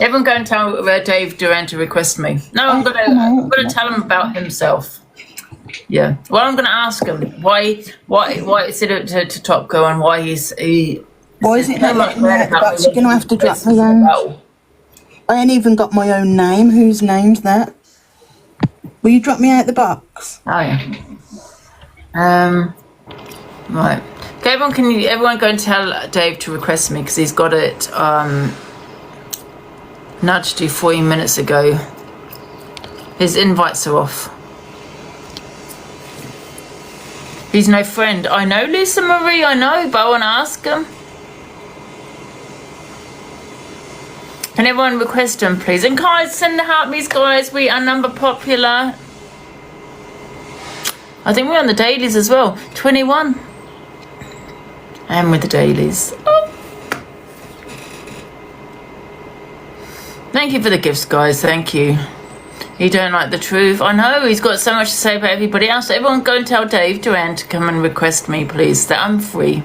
Everyone go and tell Dave Duran to request me. No, I'm gonna tell him about himself. Yeah. Well, I'm gonna ask him why is it to Top Go and why Why is it not letting me out the box? You're gonna have to drop me down. I ain't even got my own name. Whose name's that? Will you drop me out the box? Oh yeah. Right. Okay, everyone go and tell Dave to request me because he's got it nudged you 40 minutes ago. His invites are off. He's no friend. I know, Lisa Marie, I know, but I want to ask him. Can everyone request him, please? And guys, send the heartbeats, guys. We are number popular. I think we're on the dailies as well. 21. And with the dailies. Oh. Thank you for the gifts, guys. Thank you. You don't like the truth. I know. He's got so much to say about everybody else. Everyone go and tell Dave Duran to come and request me, please. That I'm free.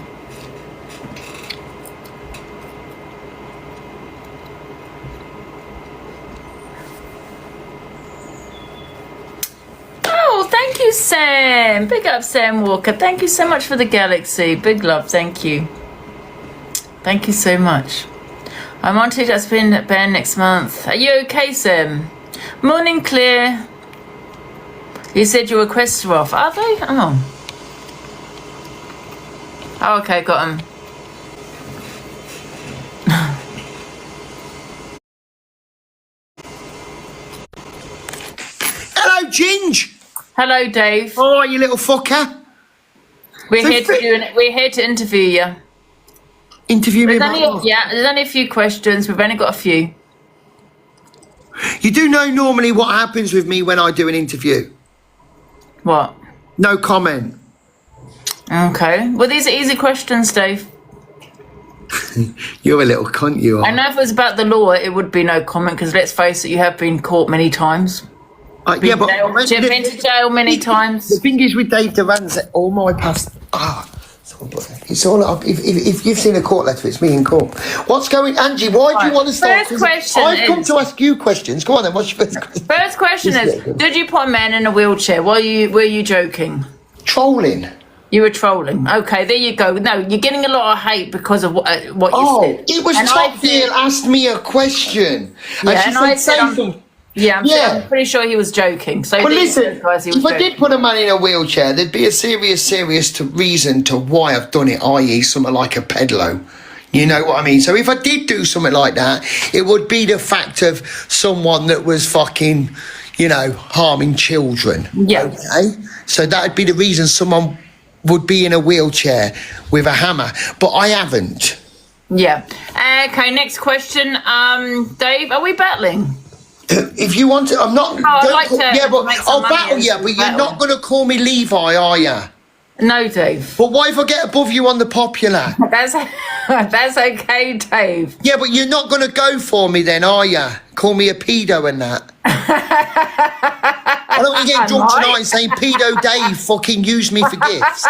Thank you, Sam. Big up, Sam Walker. Thank you so much for the galaxy. Big love. Thank you. Thank you so much. I'm on to spin band next month. Are you okay, Sam? Morning, Claire. You said your requests were off. Are they? Oh. Oh, okay. Got them. Hello, Ginge. Hello, Dave. Oh, you little fucker. We're here to interview you. Interview me about there's only a few questions. We've only got a few. You do know normally what happens with me when I do an interview? What? No comment. Okay. Well, these are easy questions, Dave. You're a little cunt, you are. I know if it was about the law, it would be no comment, because let's face it, you have been caught many times. Yeah, but you've been to jail many times. The thing is with Dave Duran's that all my past... it's all... If you've seen a court letter, it's me in court. What's going... Angie, why do you want to start... First question I've come to ask you questions. Go on then, what's your first question? First question is, did you put a man in a wheelchair? Were you joking? Trolling. You were trolling. Okay, there you go. No, you're getting a lot of hate because of what you said. Oh, it was Top Deal asked me a question. Yeah, and I said something. Yeah, I'm pretty sure he was joking. So but listen, if I did put a man in a wheelchair, there'd be a serious reason to why I've done it, i.e. something like a pedalo. You know what I mean? So if I did do something like that, it would be the fact of someone that was fucking, harming children. Yeah. Okay? So that'd be the reason someone would be in a wheelchair with a hammer. But I haven't. Yeah. Okay, next question. Dave, are we battling? If you want to, I'm not. I'll battle you, but you're not going to call me Levi, are you? No, Dave. But what if I get above you on the popular? That's okay, Dave. Yeah, but you're not going to go for me then, are you? Call me a pedo and that. I don't want to get drunk tonight saying pedo Dave fucking used me for gifts.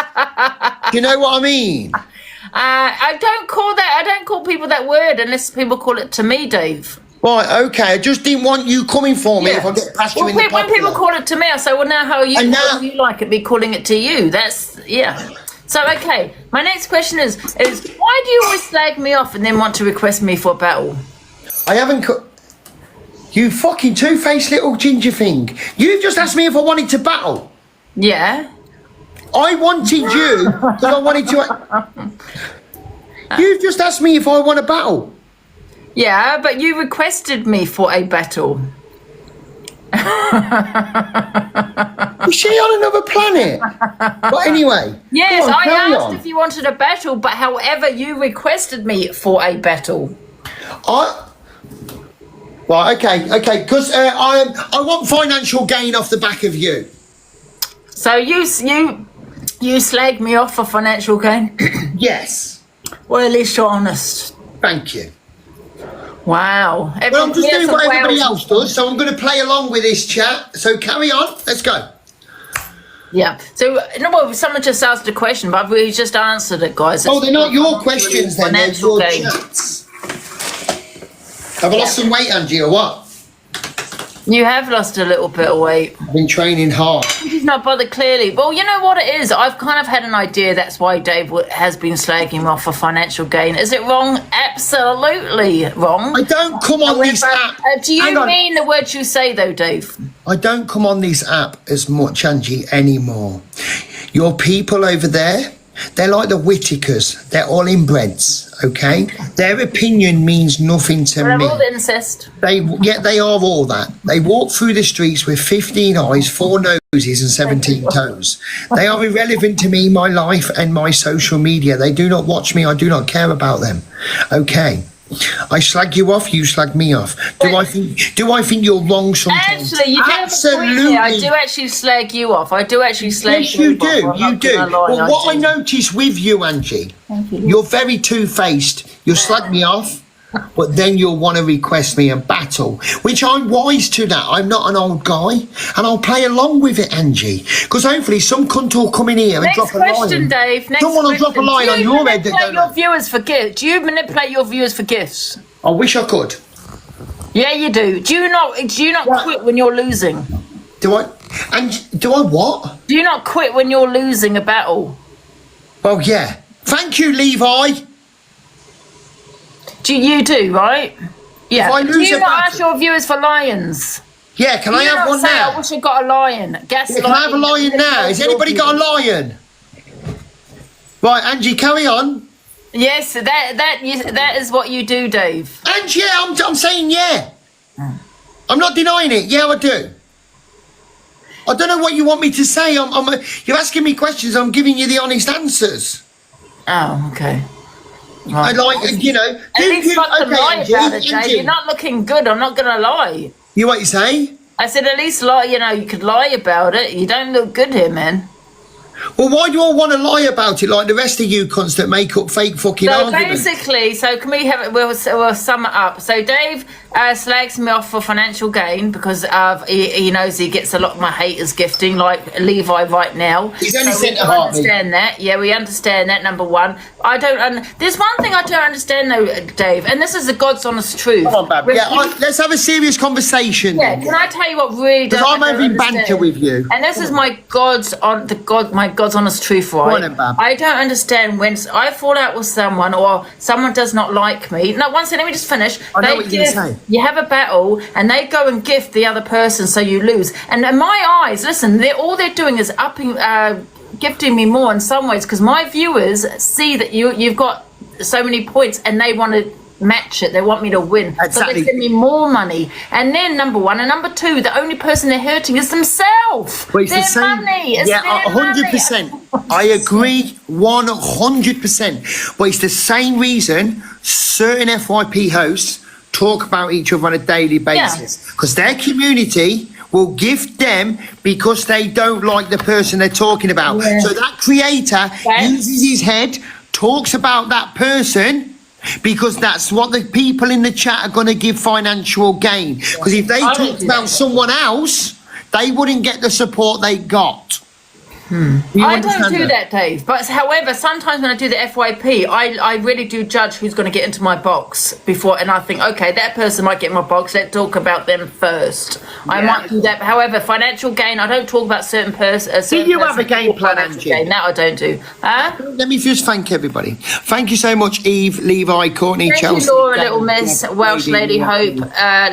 Do you know what I mean? I don't call people that word unless people call it to me, Dave. Right, okay. I just didn't want you coming for me if I get past you in the popular. When people call it to me, I say, well, now how are you? How do you like it? Be calling it to you. That's, yeah. So, okay. My next question is why do you always slag me off and then want to request me for a battle? I haven't... You fucking two-faced little ginger thing. You've just asked me if I wanted to battle. Yeah. I wanted you because I wanted to... You've just asked me if I want to battle. Yeah, but you requested me for a battle. Is she on another planet? But anyway. Yes, I asked if you wanted a battle, but however, you requested me for a battle. Right, okay, because I want financial gain off the back of you. So you slag me off for financial gain? Yes. Well, at least you're honest. Thank you. Wow. Well, I'm just doing what everybody else does, so I'm going to play along with this chat. So carry on. Let's go. Yeah. So, someone just asked a question, but we just answered it, guys. Oh, they're not your questions then. They're your chats. Have I lost some weight, Angie, or what? You have lost a little bit of weight. I've been training hard. He's not bothered, clearly. Well, you know what it is? I've kind of had an idea that's why Dave has been slagging him off for financial gain. Is it wrong? Absolutely wrong. I don't come on this app. Do you mean the words you say, though, Dave? I don't come on this app as much, Angie, anymore. Your people over there, they're like the Whitakers. They're all inbreds, okay? Their opinion means nothing to me. They're all incest. They are all that. They walk through the streets with 15 eyes, 4 noses and 17 toes. They are irrelevant to me, my life and my social media. They do not watch me. I do not care about them. Okay. I slag you off, you slag me off. Do I think you're wrong sometimes? Actually, you absolutely. I do actually slag you off. I do actually slag yes, you off. You do. Well, what I notice with you, Angie, you're very two-faced. You slag me off, but then you'll want to request me a battle, which I'm wise to that. I'm not an old guy, and I'll play along with it, Angie, because hopefully some cunt will come in here and drop a line. Next question, Dave. Someone will drop a line on your head. Do you manipulate your viewers for gifts? I wish I could. Yeah, you do. Do you not quit when you're losing? Do I? And do I what? Do you not quit when you're losing a battle? Well, yeah. Thank you, Levi. You do, right? Yeah. If I lose do you a not battle, ask your viewers for lions? Yeah, can I have one now? I wish I got a lion. Can I have a lion now? Has anybody got a lion? Right, Angie, carry on. Yes, that is what you do, Dave. And yeah, I'm saying yeah. I'm not denying it. Yeah, I do. I don't know what you want me to say. You're asking me questions. I'm giving you the honest answers. Oh, okay. Right. I like, you know. At least not to lie about it, Dave. You're not looking good. I'm not going to lie. You what you say? I said at least lie. You know, you could lie about it. You don't look good here, man. Well, why do I want to lie about it like the rest of you cunts that make up fake fucking arguments? Basically, can we have it? We'll sum it up. So Dave slags me off for financial gain because he knows he gets a lot of my haters gifting, like Levi right now. He's only sent a heart. We understand that. Yeah, we understand that. Number one, I don't. There's one thing I don't understand though, Dave, and this is the God's honest truth. Come on, Bab. Yeah, let's have a serious conversation. Yeah, can I tell you what really? Because I'm having banter with you, and this is my God's honest truth, right? I don't understand when I fall out with someone or someone does not like me. No, one second, let me just finish. I know what you're going to say. You have a battle and they go and gift the other person so you lose. And in my eyes, listen, all they're doing is gifting me more in some ways because my viewers see that you've got so many points and they want to match it. They want me to win. Exactly. So they send me more money. And then number one and number two, the only person they're hurting is themselves. Well, their money. It's 100%. I agree 100%. But it's the same reason certain FYP hosts talk about each other on a daily basis. Because their community will gift them because they don't like the person they're talking about. Yeah. So that creator uses his head, talks about that person, because that's what the people in the chat are going to give financial gain. Because if they talked about someone else, they wouldn't get the support they got. I don't do that, Dave. But however, sometimes when I do the FYP, I really do judge who's going to get into my box before, and I think, okay, that person might get in my box. Let's talk about them first. I might do that. However, financial gain, I don't talk about certain person. Do you have a game plan, Angie? That I don't do. Let me just thank everybody. Thank you so much, Eve, Levi, Courtney, thank Chelsea. You, Laura, Little Miss, Welsh Lady Hope,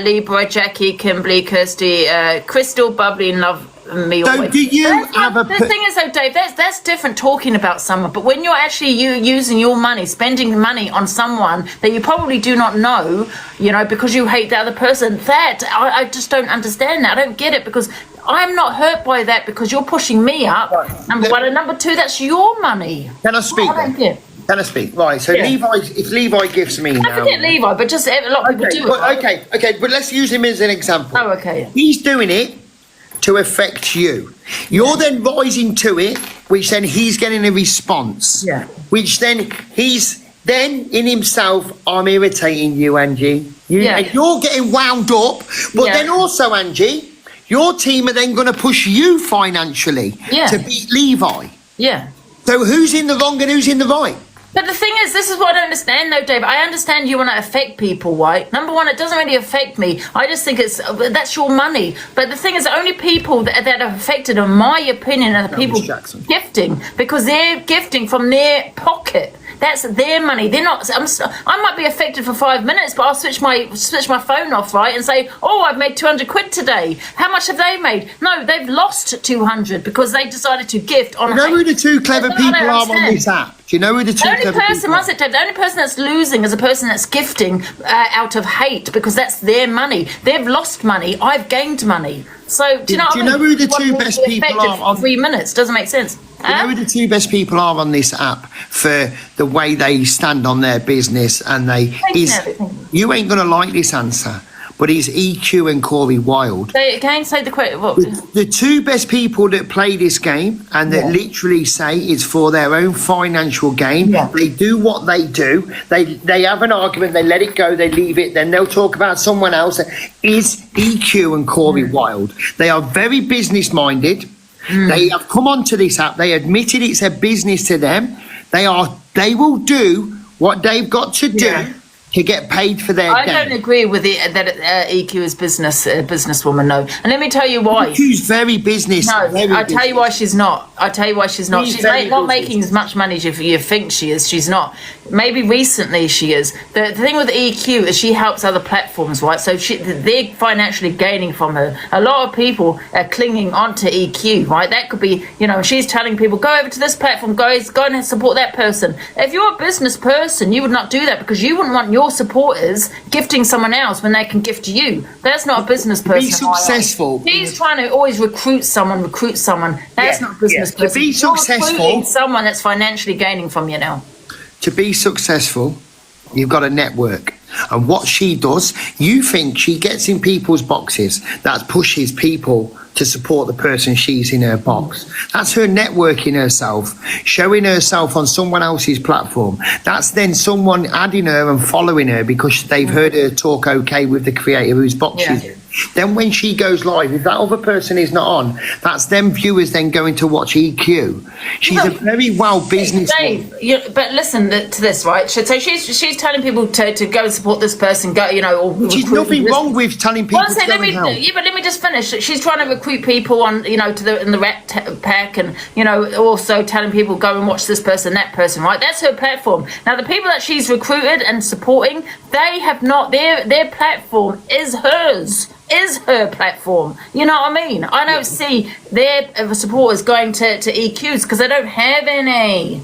Libra, Jackie, Kimberly, Kirsty, Crystal, Bubbly, and Love. The thing is though, Dave, that's different talking about someone, but when you're actually using your money, spending money on someone that you probably do not know, you know, because you hate the other person, that I just don't understand that. I don't get it because I'm not hurt by that because you're pushing me up, number one, and number two, that's your money. Can I speak? Can I speak? Right, so if Levi gives me now... I forget Levi, but just a lot of people do it. Okay, but let's use him as an example. Oh, okay. He's doing it to affect you. You're then rising to it, which then he's getting a response. Yeah. Which then then in himself, I'm irritating you, Angie. And you're getting wound up, but then also, Angie, your team are then going to push you financially to beat Levi. Yeah. So who's in the wrong and who's in the right? But the thing is, this is what I don't understand, though, Dave. I understand you want to affect people, right? Number one, it doesn't really affect me. I just think that's your money. But the thing is, the only people that are affected, in my opinion, are the people gifting, because they're gifting from their pocket. That's their money. They're not. I might be affected for 5 minutes, but I'll switch my phone off, right, and say, "Oh, I've made 200 quid today." How much have they made? No, they've lost 200 because they decided to gift on. You know who the two clever people are on this app? Do you know who the two clever people are? The only person that's losing is a person that's gifting out of hate, because that's their money. They've lost money. I've gained money. So do you know who the two best people are on 3 minutes? Doesn't make sense. You know who the two best people are on this app for the way they stand on their business, and you ain't gonna like this answer, but it's EQ and Corey Wilde. Say the quote. What? The two best people that play this game and that literally say it's for their own financial gain. Yeah. They do what they do. They have an argument, they let it go, they leave it, then they'll talk about someone else. Is EQ and Corey Wilde. They are very business minded. They have come onto this app. They admitted it's a business to them. They will do what they've got to do to get paid for their I don't agree with it that EQ is businesswoman, no. And let me tell you why. EQ's very business. No, I'll tell you why she's not. She's not making as much money as you think she is. She's not. Maybe recently she is. The thing with EQ is she helps other platforms, right? So they're financially gaining from her. A lot of people are clinging onto EQ, right? That could be, she's telling people, go over to this platform, guys, go and support that person. If you're a business person, you would not do that, because you wouldn't want your supporters gifting someone else when they can gift you. That's not a business person. Be successful. She's trying to always recruit someone. That's not a business person. To be successful, someone that's financially gaining from you now. To be successful, you've got a network. And what she does, you think she gets in people's boxes, that pushes people to support the person she's in her box. That's her networking herself, showing herself on someone else's platform. That's then someone adding her and following her because they've heard her talk okay with the creator whose box she's in. Then when she goes live, if that other person is not on, that's them viewers then going to watch EQ. She's a very well business Dave, but listen to this, right? So she's telling people to go and support this person. Go, or she's nothing wrong with telling people to go and help. But let me just finish. She's trying to recruit people on, in the Rat Pack, and also telling people go and watch this person, that person, right? That's her platform. Now the people that she's recruited and supporting, they have not. Their platform is hers. Is her platform. You know what I mean? I don't see their supporters going to EQs because they don't have any.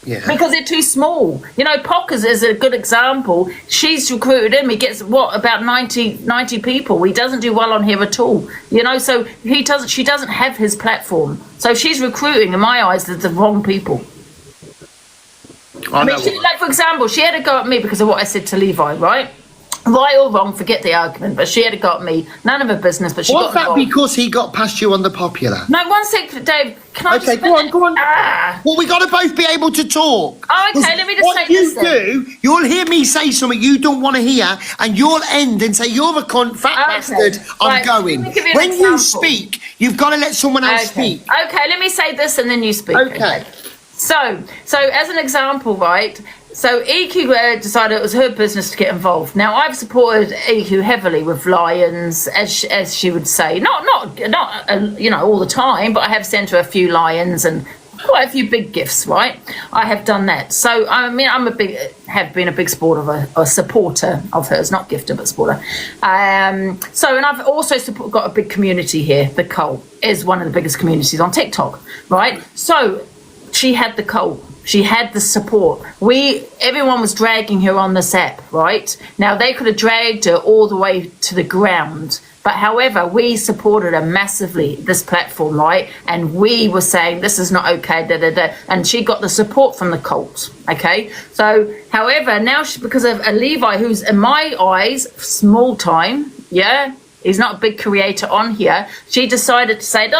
Yeah. Because they're too small. Pockers is a good example. She's recruited him. He gets about 90 people. He doesn't do well on here at all. So she doesn't have his platform. So she's recruiting, in my eyes, the wrong people. For example, she had a go at me because of what I said to Levi, right? Right or wrong, forget the argument, but she had a go at me. None of her business, but she got involved. Was that because he got past you on the popular? No, one sec, Dave. Can I just go on. Well, we got to both be able to talk. Oh, okay, let me just say this. What you do, you'll hear me say something you don't want to hear, and you'll end and say, you're a cunt, fat bastard, I'm going. When you speak, you've got to let someone else speak. Okay, let me say this and then you speak. Okay. So as an example, right? So EQ decided it was her business to get involved. Now I've supported EQ heavily with lions, as she would say, not all the time, but I have sent her a few lions and quite a few big gifts. Right, I have done that. So I mean, have been a big supporter of hers, not gifter but supporter. And I've also got a big community here. The cult is one of the biggest communities on TikTok. Right, so she had the cult. She had the support. Everyone was dragging her on this app, right? Now, they could have dragged her all the way to the ground. But however, we supported her massively, this platform, right? And we were saying, this is not okay, And she got the support from the cult, okay? So, however, now because of a Levi, who's, in my eyes, small time, he's not a big creator on here. She decided to say,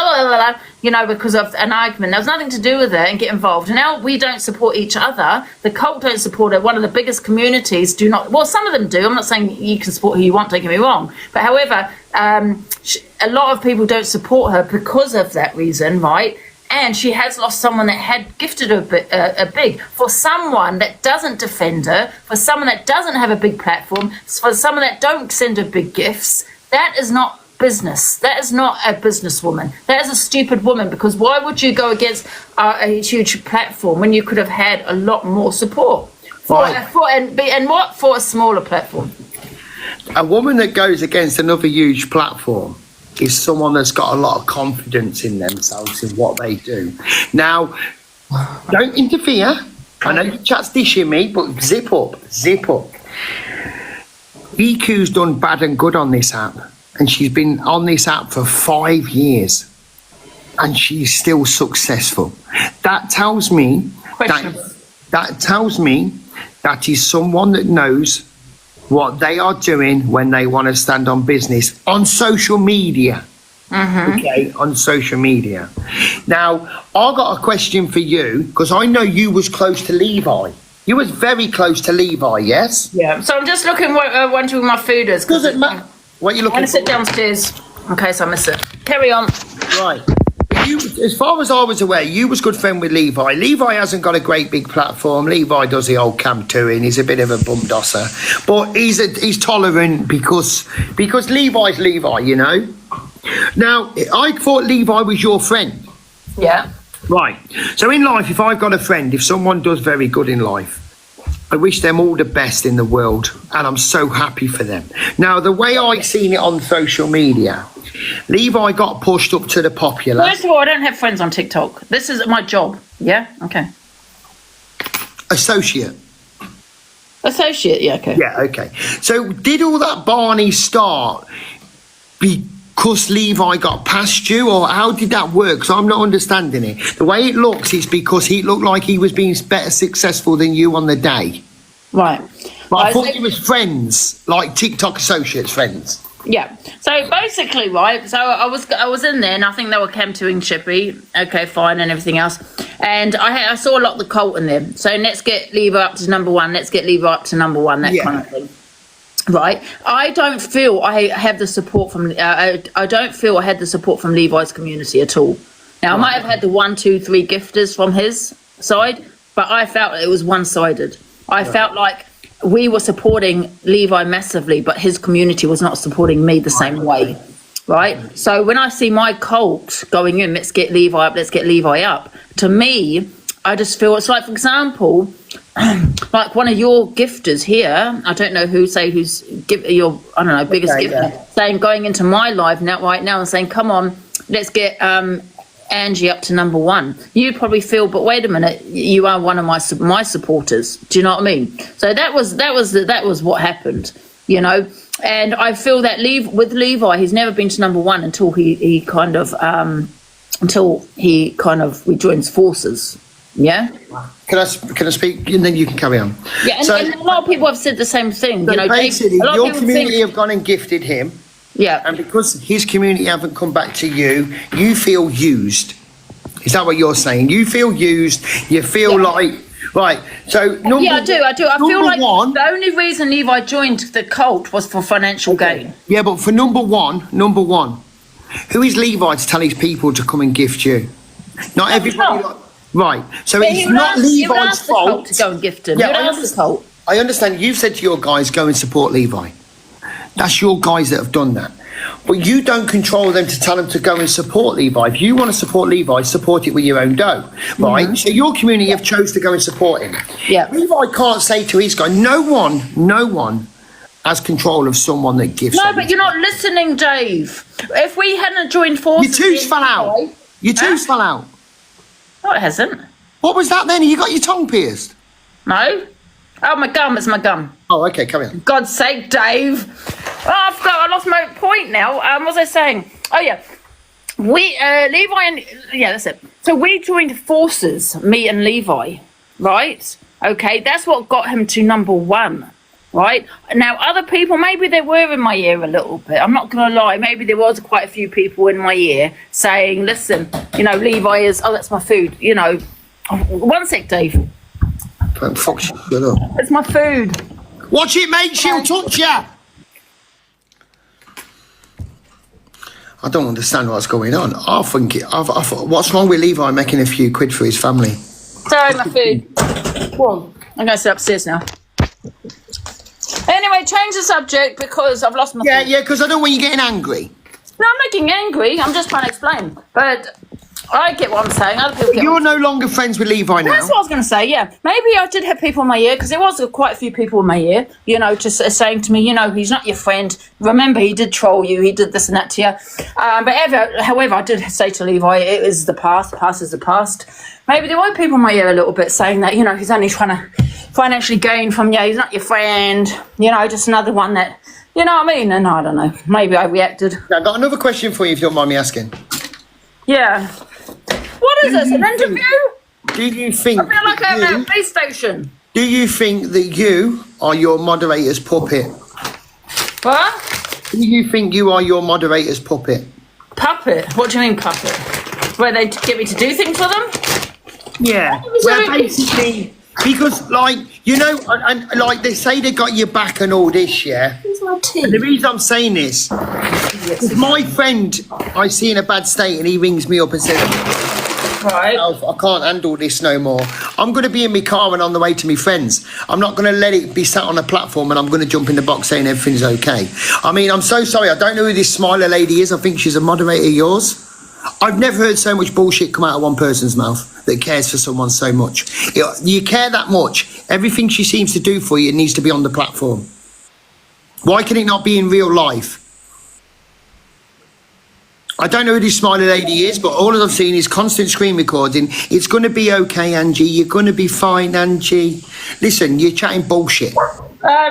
because of an argument. There was nothing to do with it and get involved. And now we don't support each other. The cult don't support her. One of the biggest communities do not. Well, some of them do. I'm not saying you can support who you want, don't get me wrong. But however, a lot of people don't support her because of that reason, right? And she has lost someone that had gifted her a big. For someone that doesn't defend her, for someone that doesn't have a big platform, for someone that don't send her big gifts, that is not business. That is not a businesswoman. That is a stupid woman, because why would you go against a huge platform when you could have had a lot more support for a smaller platform? A woman that goes against another huge platform is someone that's got a lot of confidence in themselves in what they do. Now, don't interfere. I know your chat's dishing me, but zip up. EQ's done bad and good on this app, and she's been on this app for 5 years, and she's still successful. That tells me that is someone that knows what they are doing when they want to stand on business on social media. Okay, on social media. Now, I got a question for you, because I know you was close to Levi. You was very close to Levi, yes? Yeah. So I'm just looking wondering my food is. Doesn't matter. What are you looking for? I'm going to sit downstairs in case I miss it. Carry on. Right. You, as far as I was aware, you was good friend with Levi. Levi hasn't got a great big platform. Levi does the old camp touring. He's a bit of a bum dosser, but he's tolerant because Levi's Levi, you know. Now, I thought Levi was your friend. Yeah. Right. So in life, if I've got a friend, if someone does very good in life, I wish them all the best in the world, and I'm so happy for them. Now, the way I seen it on social media, Levi got pushed up to the popular. First of all, I don't have friends on TikTok. This is my job. Yeah? Okay. Associate, yeah, okay. Yeah, okay. So did all that Barney start because Levi got past you, or how did that work? Because I'm not understanding it. The way it looks, it's because he looked like he was being better successful than you on the day. Right. But I thought he was friends, like TikTok associates friends. Yeah. So basically, right, so I was in there, and I think they were camp touring Chippy. Okay, fine, and everything else. And I saw a lot of the cult in there. So let's get Levi up to number one. Let's get Levi up to number one, that kind of thing. Right. I don't feel I have the support from. I don't feel I had the support from Levi's community at all. Now I might have had the 1, 2, 3 gifters from his side, but I felt it was one-sided. I felt like we were supporting Levi massively, but his community was not supporting me the same way. Right. So when I see my cult going in, let's get Levi up. Let's get Levi up. To me, I just feel it's like, for example, like one of your gifters here, I don't know who's your, I don't know, biggest gifter, saying, going into my live right now and saying, come on, let's get Angie up to number one. You'd probably feel, but wait a minute, you are one of my supporters. Do you know what I mean? So that was what happened, you know. And I feel that with Levi, he's never been to number one until he kind of we joins forces. Yeah. Can I speak, and then you can carry on? Yeah, and a lot of people have said the same thing. So you know, basically, your community have gone and gifted him. Yeah. And because his community haven't come back to you, you feel used. Is that what you're saying? You feel used. You feel like, right. So I do. I feel like the only reason Levi joined the cult was for financial gain. Yeah, but for number one, who is Levi to tell his people to come and gift you? Not everybody. Right, so it's not Levi's fault to go and gift him. Yeah, I understand. You've said to your guys, go and support Levi. That's your guys that have done that. But you don't control them to tell them to go and support Levi. If you want to support Levi, support it with your own dough, right? Mm-hmm. So your community have chose to go and support him. Yeah. Levi can't say to his guy, no one has control of someone that gives. No, but you're not listening, Dave. If we hadn't joined forces, your tooth fell out. Your tooth fell out. No, it hasn't. What was that then? You got your tongue pierced? No. Oh, my gum. It's my gum. Oh, okay. Come on. God's sake, Dave. Oh, I lost my point now. What was I saying? Oh, yeah. We, Levi and... Yeah, that's it. So we joined forces, me and Levi, right? Okay, that's what got him to number one, right? Now, other people, maybe they were in my ear a little bit. I'm not going to lie. Maybe there was quite a few people in my ear saying, listen, you know, Levi is... Oh, that's my food. You know, one sec, Dave. Don't fuck shit up. It's my food. Watch it, mate. She'll touch ya. I don't understand what's going on. I think what's wrong with Levi making a few quid for his family? Sorry, my food. Go on. I'm going to sit upstairs now. Anyway, change the subject because I've lost my food. Yeah, because I don't want you getting angry. No, I'm not getting angry. I'm just trying to explain. But I get what I'm saying. Other people get You're no longer friends with Levi now. That's what I was going to say, yeah. Maybe I did have people in my ear, because there was quite a few people in my ear, you know, just saying to me, you know, he's not your friend. Remember, he did troll you. He did this and that to you. However, I did say to Levi, it is the past. The past is the past. Maybe there were people in my ear a little bit saying that, you know, he's only trying to financially gain from you. He's not your friend. You know, just another one that, you know what I mean? And I don't know. Maybe I reacted. I've got another question for you, if you don't mind me asking. Yeah. What is this, an interview? Do you think... I feel like I'm at a police station. Do you think that you are your moderator's puppet? What? Do you think you are your moderator's puppet? Puppet? What do you mean puppet? Where they get me to do things for them? Yeah. Well, basically, because, like, you know, and like they say they got your back and all this, yeah? Where's my tea? And the reason I'm saying this, is my friend I see in a bad state and he rings me up and says, right, I can't handle this no more. I'm going to be in my car and on the way to my friends. I'm not going to let it be sat on a platform and I'm going to jump in the box saying everything's okay. I mean, I'm so sorry. I don't know who this Smiler lady is. I think she's a moderator of yours. I've never heard so much bullshit come out of one person's mouth that cares for someone so much. You care that much. Everything she seems to do for you needs to be on the platform. Why can it not be in real life? I don't know who this Smiley lady is, but all I've seen is constant screen recording. It's going to be okay, Angie. You're going to be fine, Angie. Listen, you're chatting bullshit.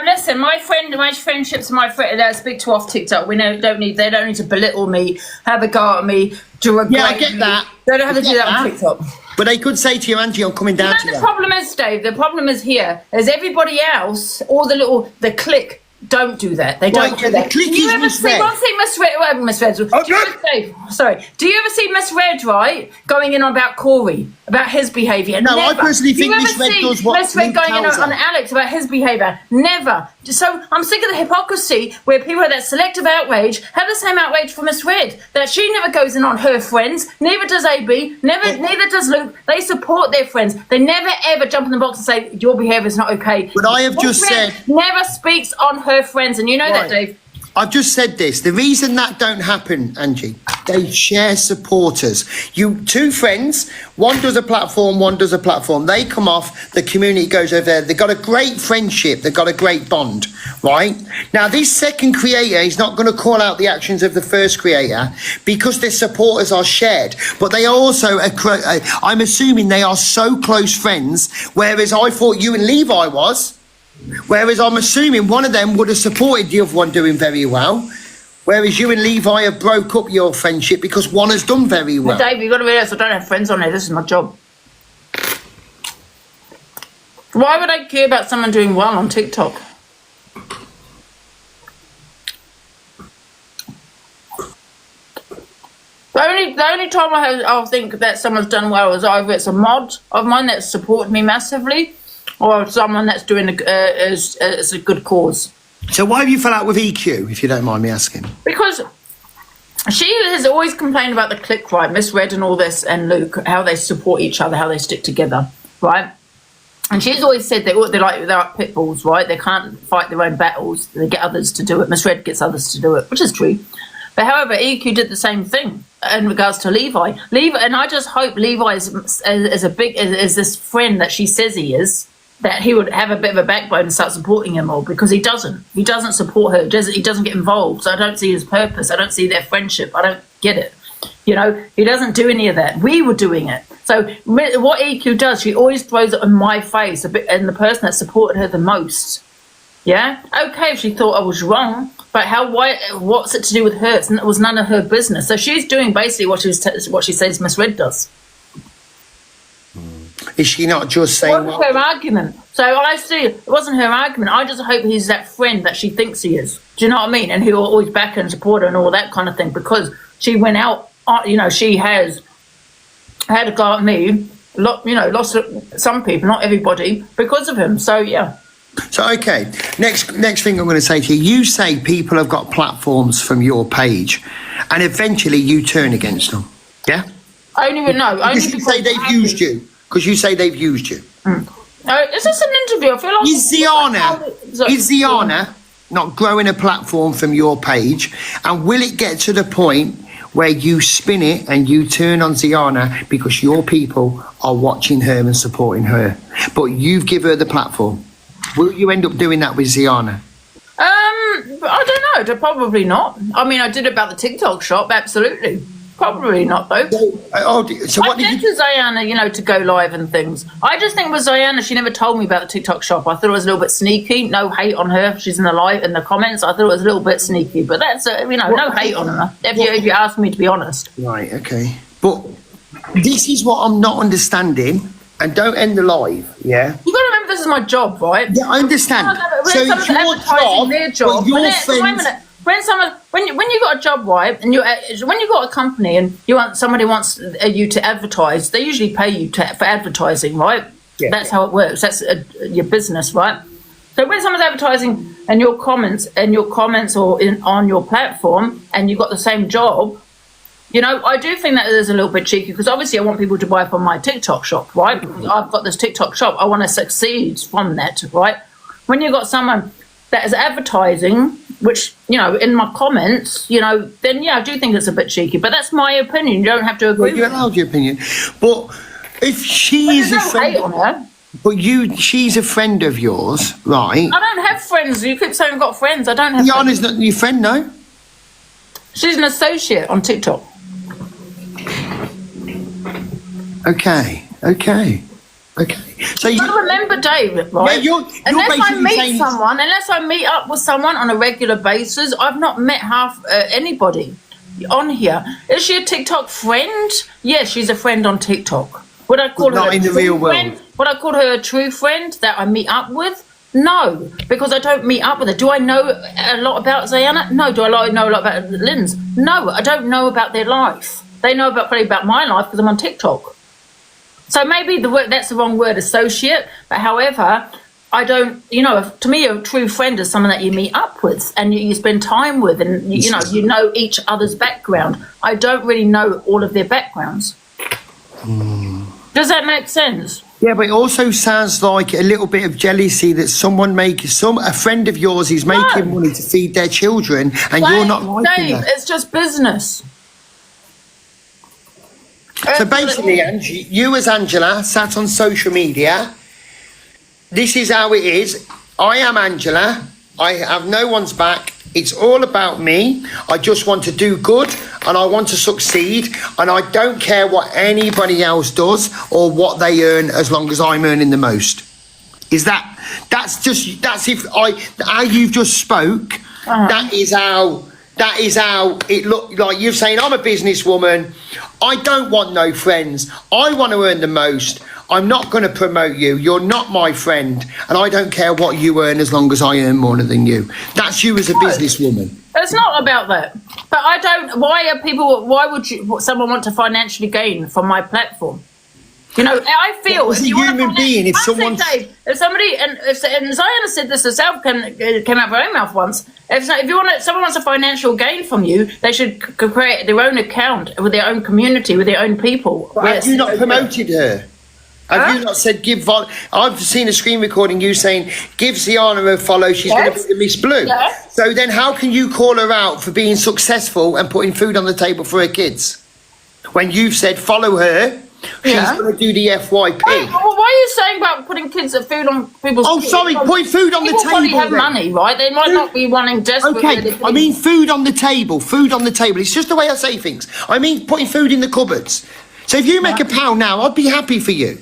Listen, my friendships, my friend that I speak to off TikTok, they don't need to belittle me, have a go at me, to regret Yeah, I get that. They don't have to do that on TikTok. But they could say to you, Angie, I'm coming down to The that. problem is, Dave, the problem is here, is everybody else, all the clique, don't do that. They don't do that. The clique Do you is ever see misread. one thing misread? Do you ever see misread, right, going in on about Corey, about his behaviour? No, Never. I personally think Do you misread ever does see what misread Luke going in tells on her? Alex about his behaviour? Never. So I'm sick of the hypocrisy where people have that selective outrage have the same outrage for misread, that she never goes in on her friends, neither does AB, neither does Luke. They support their friends. They never ever jump in the box and say your behaviour is not okay. But I have just said... never speaks on her friends, and you know that, Dave. I've just said this. The reason that don't happen, Angie, they share supporters. You two friends, one does a platform, one does a platform. They come off, the community goes over there. They've got a great friendship. They've got a great bond, right? Now, this second creator is not going to call out the actions of the first creator because their supporters are shared. But they are also, I'm assuming they are so close friends, whereas I thought you and Levi was. Whereas I'm assuming one of them would have supported the other one doing very well. Whereas you and Levi have broke up your friendship because one has done very well. Dave, you've got to realise I don't have friends on there. This is my job. Why would I care about someone doing well on TikTok? The only time I'll think that someone's done well is either it's a mod of mine that's supported me massively, or someone that's doing is a good cause. So why have you fell out with EQ, if you don't mind me asking? Because she has always complained about the clique, right? Misread and all this, and Luke, how they support each other, how they stick together, right? And she's always said they're like pit bulls, right? They can't fight their own battles. They get others to do it. Misread gets others to do it, which is true. But however, EQ did the same thing in regards to Levi. And I just hope Levi is this friend that she says he is, that he would have a bit of a backbone and start supporting him more, because he doesn't. He doesn't support her. He doesn't get involved. So I don't see his purpose. I don't see their friendship. I don't get it. You know, he doesn't do any of that. We were doing it. So what EQ does, she always throws it in my face, and the person that supported her the most. Yeah? Okay, if she thought I was wrong, but what's it to do with her? It was none of her business. So she's doing basically what she says Misread does. Is she not just saying... It wasn't her argument. So I see it wasn't her argument. I just hope he's that friend that she thinks he is. Do you know what I mean? And he'll always back her and support her and all that kind of thing, because she went out, she has had a go at me, lost some people, not everybody, because of him. So, yeah. So, okay, next thing I'm going to say to you, you say people have got platforms from your page. and eventually you turn against them. Yeah. Only no. Only Because you say they've used you. Because you say they've used you. Is this an interview? I feel like Is Ziana not growing a platform from your page, and will it get to the point where you spin it and you turn on Ziana because your people are watching her and supporting her, but you've given her the platform? Will you end up doing that with Ziana? I don't know. Probably not. I mean, I did about the TikTok shop. Absolutely. Probably not, though. So what I did you... to Ziana, to go live and things. I just think with Ziana, she never told me about the TikTok shop. I thought it was a little bit sneaky. No hate on her. She's in the live, in the comments. I thought it was a little bit sneaky. But that's, no hate on her, if you ask me to be honest. Right, okay. But this is what I'm not understanding. And don't end the live, yeah? You got to remember this is my job, right? Yeah, I understand. So it's your job, their job. Your friends... When you got a job, right, and when you got a company and somebody wants you to advertise, they usually pay you for advertising, right? Yeah. That's how it works. That's your business, right? So when someone's advertising and your comments or on your platform, and you've got the same job, I do think that is a little bit cheeky, because obviously I want people to buy from my TikTok shop, right? I've got this TikTok shop. I want to succeed from that, right? When you've got someone that is advertising, which, in my comments, then, yeah, I do think it's a bit cheeky. But that's my opinion. You don't have to agree. Well, you're allowed your opinion. But if she's a friend... on her. But she's a friend of yours, right? I don't have friends. You keep saying I've got friends. I don't have Yana's not your friend, no? She's an associate on TikTok. Okay. So you remember, Dave, right? Yeah, unless I meet up with someone on a regular basis, I've not met half anybody on here. Is she a TikTok friend? Yes, she's a friend on TikTok. Would I call her in the real world? Would I call her a true friend that I meet up with? No, because I don't meet up with her. Do I know a lot about Ziana? No. Do I know a lot about Lynn's? No, I don't know about their life. They know probably about my life because I'm on TikTok. So maybe that's the wrong word, associate. But however, I don't, to me, a true friend is someone that you meet up with and you spend time with, and you know each other's background. I don't really know all of their backgrounds. Does that make sense? Yeah, but it also sounds like a little bit of jealousy that a friend of yours is making money to feed their children, and you're not liking Dave, that. it's just business. So basically, Angie, you as Angela sat on social media. This is how it is. I am Angela. I have no one's back. It's all about me. I just want to do good and I want to succeed, and I don't care what anybody else does or what they earn, as long as I'm earning the most. That's how you've just spoke. That is how it looked like. You're saying, I'm a businesswoman. I don't want no friends. I want to earn the most. I'm not going to promote you. You're not my friend. And I don't care what you earn, as long as I earn more than you. That's you as a businesswoman. It's not about that. But I don't... Why would someone want to financially gain from my platform? I feel... As a human being, if someone... Dave, if somebody... And Ziana said this herself, came out of her own mouth once. If someone wants a financial gain from you, they should create their own account with their own community, with their own people. But have you not promoted her? Have you not said I've seen a screen recording you saying, give Ziana a follow, she's going to be the Miss Blue. Yes. So then how can you call her out for being successful and putting food on the table for her kids? When you've said, follow her, she's going to do the FYP. Why are you saying about putting food on people's... Oh, sorry, putting food on the table. People have money, right? They might not be wanting desperately... Okay, I mean food on the table, It's just the way I say things. I mean putting food in the cupboards. So if you make £1 now, I'd be happy for you,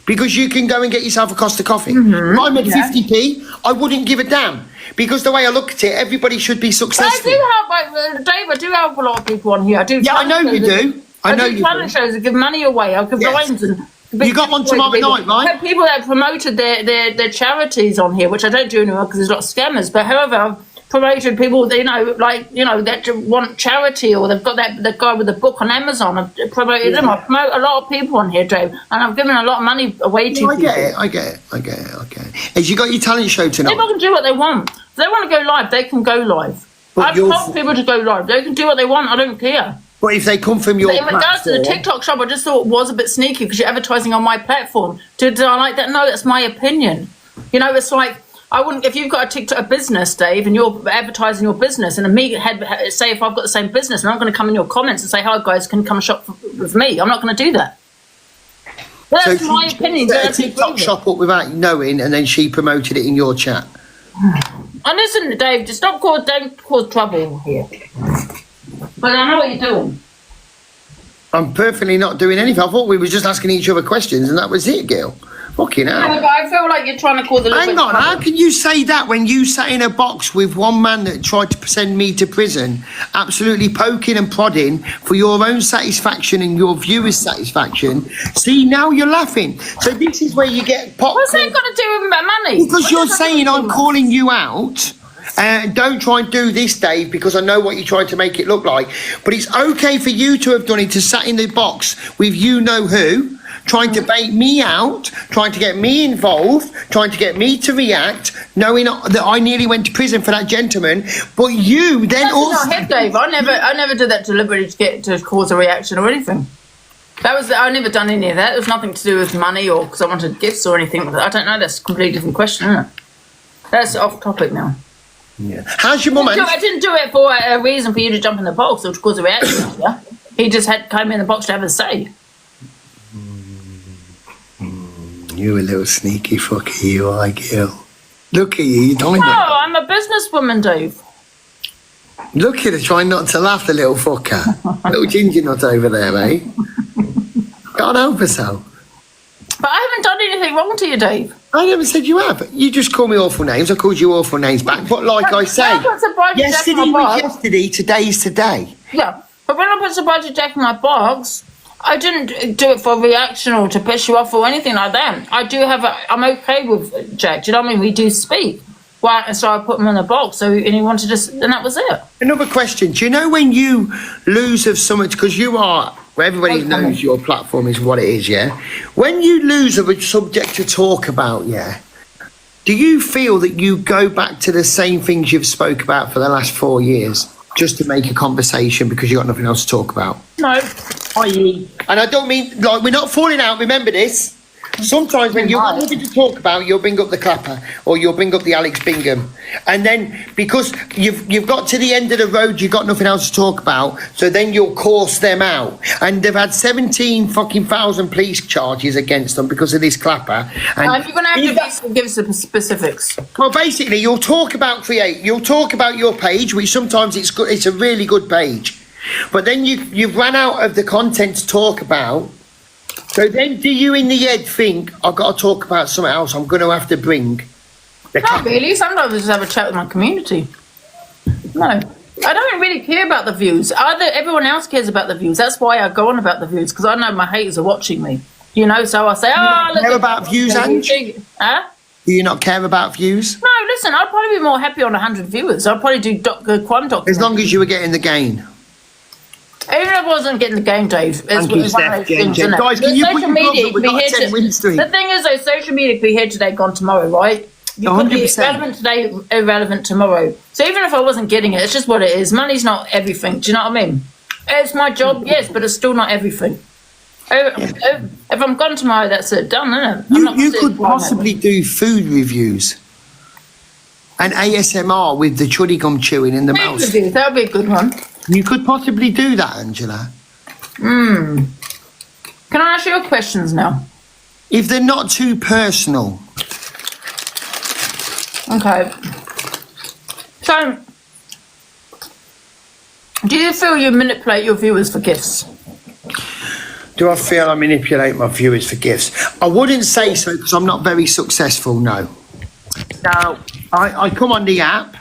because you can go and get yourself a Costa coffee. If I made 50p, I wouldn't give a damn, because the way I look at it, everybody should be successful. Dave, I do help a lot of people on here. I know you do. I know you talent shows. I give money away. I give lines and... You got one tomorrow night, right? I have people that promoted their charities on here, which I don't do anymore because there's a lot of scammers. But however, I've promoted people, that want charity, or they've got the guy with the book on Amazon. I've promoted them. I promote a lot of people on here, Dave, and I've given a lot of money away to people. I get it. Have you got your talent show tonight? People can do what they want. If they want to go live, they can go live. I've told people to go live. They can do what they want. I don't care. But if they come from your But in regards to the TikTok shop, I just thought it was a bit sneaky because you're advertising on my platform. Did I like that? No, that's my opinion. You know, it's like, I wouldn't, if you've got a TikTok, a business, Dave, and you're advertising your business, and say if I've got the same business, and I'm going to come in your comments and say, hi guys, can come shop with me. I'm not going to do that. That's so my opinion. Set a TikTok shop up without you knowing, and then she promoted it in your chat. And listen, Dave, just don't cause trouble here. But I know what you're doing. I'm perfectly not doing anything. I thought we were just asking each other questions, and that was it, Gil. Fucking hell. No, but I feel like you're trying to cause a little Hang on, how can you say that when you sat in a box with one man that tried to send me to prison, absolutely poking and prodding for your own satisfaction and your viewers' satisfaction? See, now you're laughing. So this is where you get popped. What's that got to do with money? Because you're saying I'm calling you out. Don't try and do this, Dave, because I know what you're trying to make it look like. But it's okay for you to have done it, to sat in the box with you know who, trying to bait me out, trying to get me involved, trying to get me to react, knowing that I nearly went to prison for that gentleman. But you then That's also... not it, Dave. I never did that deliberately to cause a reaction or anything. I never done any of that. There was nothing to do with money or because I wanted gifts or anything. I don't know. That's a completely different question, isn't it? That's off topic now. Yeah. How's your mum? I didn't do it for a reason for you to jump in the box or to cause a reaction. Yeah? He just came in the box to have a say. You a little sneaky fucker, you are, Gil. Look at you, don't No, I'm a businesswoman, Dave. Look at her, trying not to laugh, the little fucker. Little ginger nut over there, eh? Can't help herself. But I haven't done anything wrong to you, Dave. I never said you have. You just call me awful names. I called you awful names back. But like I say, yesterday was yesterday, today's today. Yeah, but when I put Sabaji Jack in my box, I didn't do it for a reaction or to piss you off or anything like that. I'm okay with Jack. Do you know what I mean? We do speak. Well, and so I put him in the box. So, and he wanted to, and that was it. Another question. Do you know when you lose of something, because you are, where everybody knows your platform is what it is, yeah? When you lose of a subject to talk about, yeah, do you feel that you go back to the same things you've spoke about for the last 4 years just to make a conversation because you've got nothing else to talk about? No. And I don't mean, like, we're not falling out, remember this. Sometimes when you've got nothing to talk about, you'll bring up the clapper or you'll bring up the Alex Bingham. And then because you've got to the end of the road, you've got nothing else to talk about, so then you'll course them out. And they've had 17,000 police charges against them because of this clapper. And you're going to have to give us the specifics. Well, basically, you'll talk about your page, which sometimes it's good. It's a really good page. But then you've run out of the content to talk about. So then do you in the head think, I've got to talk about something else I'm going to have to bring? Not really. Sometimes I just have a chat with my community. No. I don't really care about the views. Everyone else cares about the views. That's why I go on about the views, because I know my haters are watching me. You know, so I say, look. Care about views, Ange? Huh? Do you not care about views? No, listen, I'd probably be more happy on 100 viewers. I'd probably do crime documentary. As long as you were getting the gain. Even if I wasn't getting the game, Dave, it's one of those things, isn't it? Guys, can you put your gloves up? We've got a 10-win streak. The thing is, though, social media could be here today, gone tomorrow, right? You could be relevant today, irrelevant tomorrow. So even if I wasn't getting it, it's just what it is. Money's not everything. Do you know what I mean? It's my job, yes, but it's still not everything. If I'm gone tomorrow, that's it. Done, isn't it? You could possibly do food reviews and ASMR with the chuddy gum chewing in the mouth. That would be a good one. You could possibly do that, Angela. Can I ask you questions now? If they're not too personal. Okay. So, do you feel you manipulate your viewers for gifts? Do I feel I manipulate my viewers for gifts? I wouldn't say so because I'm not very successful, no. Now, I come on the app.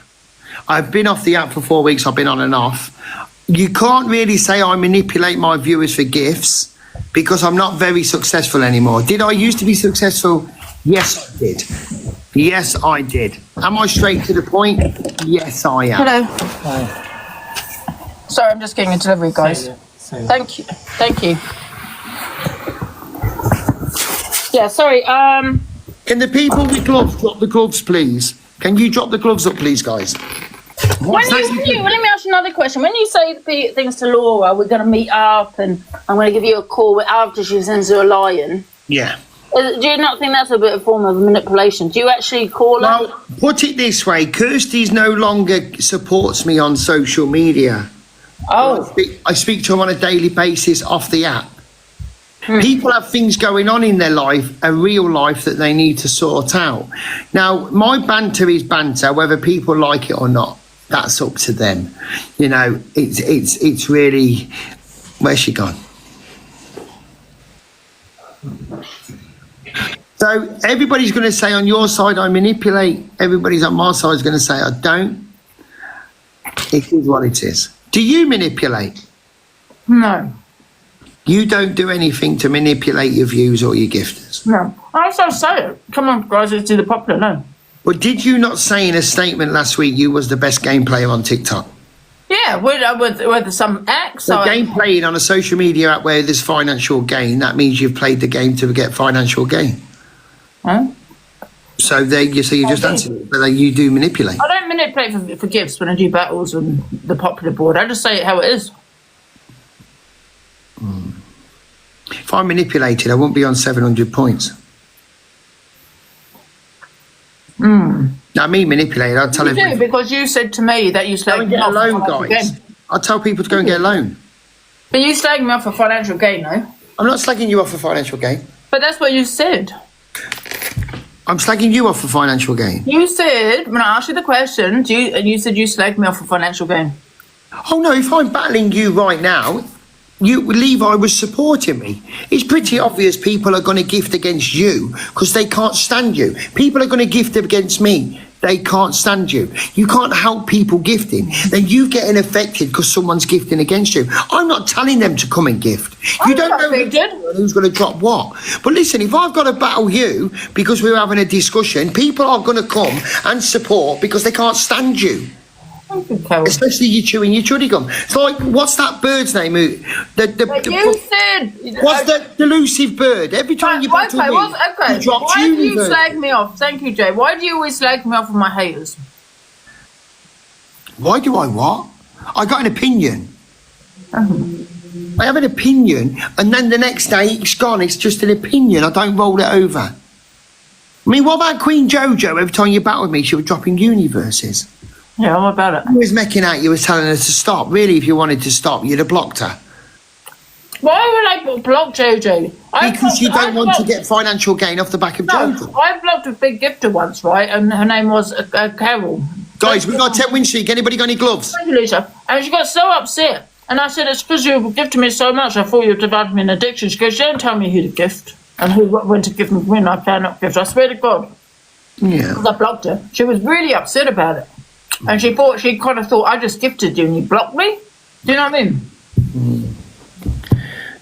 I've been off the app for 4 weeks. I've been on and off. You can't really say I manipulate my viewers for gifts because I'm not very successful anymore. Did I used to be successful? Yes, I did. Yes, I did. Am I straight to the point? Yes, I am. Hello. Hi. Sorry, I'm just getting a delivery, guys. Thank you. Thank you. Yeah, sorry. Can the people with gloves drop the gloves, please? Can you drop the gloves up, please, guys? Let me ask you another question. When you say things to Laura, we're going to meet up and I'm going to give you a call after she sends you a lion. Yeah. Do you not think that's a bit of a form of manipulation? Do you actually call her? Well, put it this way, Kirsty's no longer supports me on social media. Oh. I speak to her on a daily basis off the app. People have things going on in their life, a real life that they need to sort out. Now, my banter is banter, whether people like it or not. That's up to them. You know, it's really... Where's she gone? So everybody's going to say on your side I manipulate. Everybody's on my side is going to say I don't. It is what it is. Do you manipulate? No. You don't do anything to manipulate your views or your gifters? No. I just say it. Come on, guys, let's do the popular no. But did you not say in a statement last week you was the best game player on TikTok? Yeah, with some acts. So game playing on a social media app where there's financial gain, that means you've played the game to get financial gain. Huh? So there you just answered it, but you do manipulate. I don't manipulate for gifts when I do battles on the popular board. I just say it how it is. If I manipulated, I wouldn't be on 700 points. Now, me manipulated, I'll tell everyone. Because you said to me that you slagged Go and me get a off loan, for guys. I tell people to go and get a loan. But you slagged me off for financial gain, no? I'm not slagging you off for financial gain. But that's what you said. I'm slagging you off for financial gain. You said, when I asked you the question, you said you slagged me off for financial gain. Oh, no, if I'm battling you right now, Levi was supporting me. It's pretty obvious people are going to gift against you because they can't stand you. People are going to gift against me. They can't stand you. You can't help people gifting. Then you getting affected because someone's gifting against you. I'm not telling them to come and gift. You don't know who's going to drop what. But listen, if I've got to battle you because we're having a discussion, people are going to come and support because they can't stand you. Especially you chewing your chuddy gum. It's like, what's that bird's name? You said... What's that delusive bird? Every time you battle me, you drop why do you slag me off? Thank you, Jay. Why do you always slag me off with my haters? Why do I what? I got an opinion. I have an opinion, and then the next day it's gone. It's just an opinion. I don't roll it over. I mean, what about Queen Jojo? Every time you battled me, she was dropping universes. Yeah, what about it? You was mecking out, you were telling her to stop. Really, if you wanted to stop, you'd have blocked her. Why would I block Jojo? Because you don't want to get financial gain off the back of Jojo. I blocked a big gifter once, right? And her name was Carol. Guys, we've got a 10 win streak. Anybody got any gloves? Thank you, Lisa. And she got so upset. And I said, it's because you gifted me so much, I thought you divided me in addiction. She goes, don't tell me who to gift and who went to gift me when I cannot gift. I swear to God. Yeah. I blocked her. She was really upset about it. And she kind of thought, I just gifted you and you blocked me. Do you know what I mean?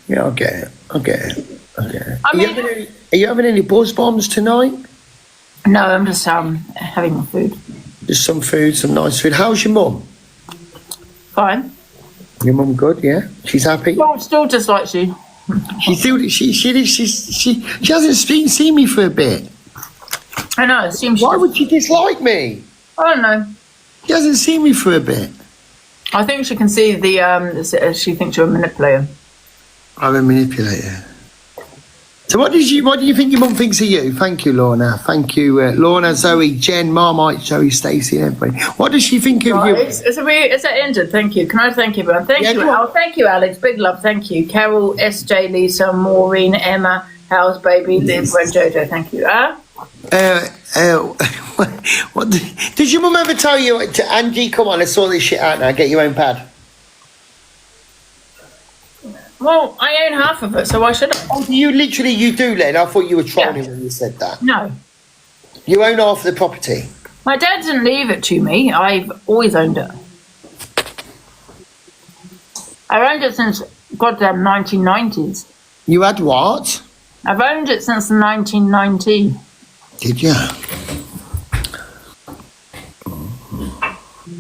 Yeah, I get it. I mean, are you having any buzz bombs tonight? No, I'm just having my food. Just some food, some nice food. How's your mum? Fine. Your mum good, yeah? She's happy? Still just like she. She hasn't seen me for a bit. I know, it seems... Why would she dislike me? I don't know. She hasn't seen me for a bit. I think she can see she thinks you're a manipulator. I'm a manipulator. So what do you think your mum thinks of you? Thank you, Lorna. Thank you, Lorna, Zoe, Jen, Marmite, Zoe, Stacey, everybody. What does she think of you? It's ended. Thank you. Can I thank everyone? Thank you. Thank you, Alex. Big love. Thank you. Carol, SJ, Lisa, Maureen, Emma, House Baby, Liv, and Jojo. Thank you. What did your mum ever tell you to Angie? Come on, let's sort this shit out now. Get your own pad. Well, I own half of it, so why should I? Oh, you do, Len. I thought you were trolling when you said that. No. You own half of the property. My dad didn't leave it to me. I've always owned it. I've owned it since goddamn 1990s. You had what? I've owned it since 1990. Did you?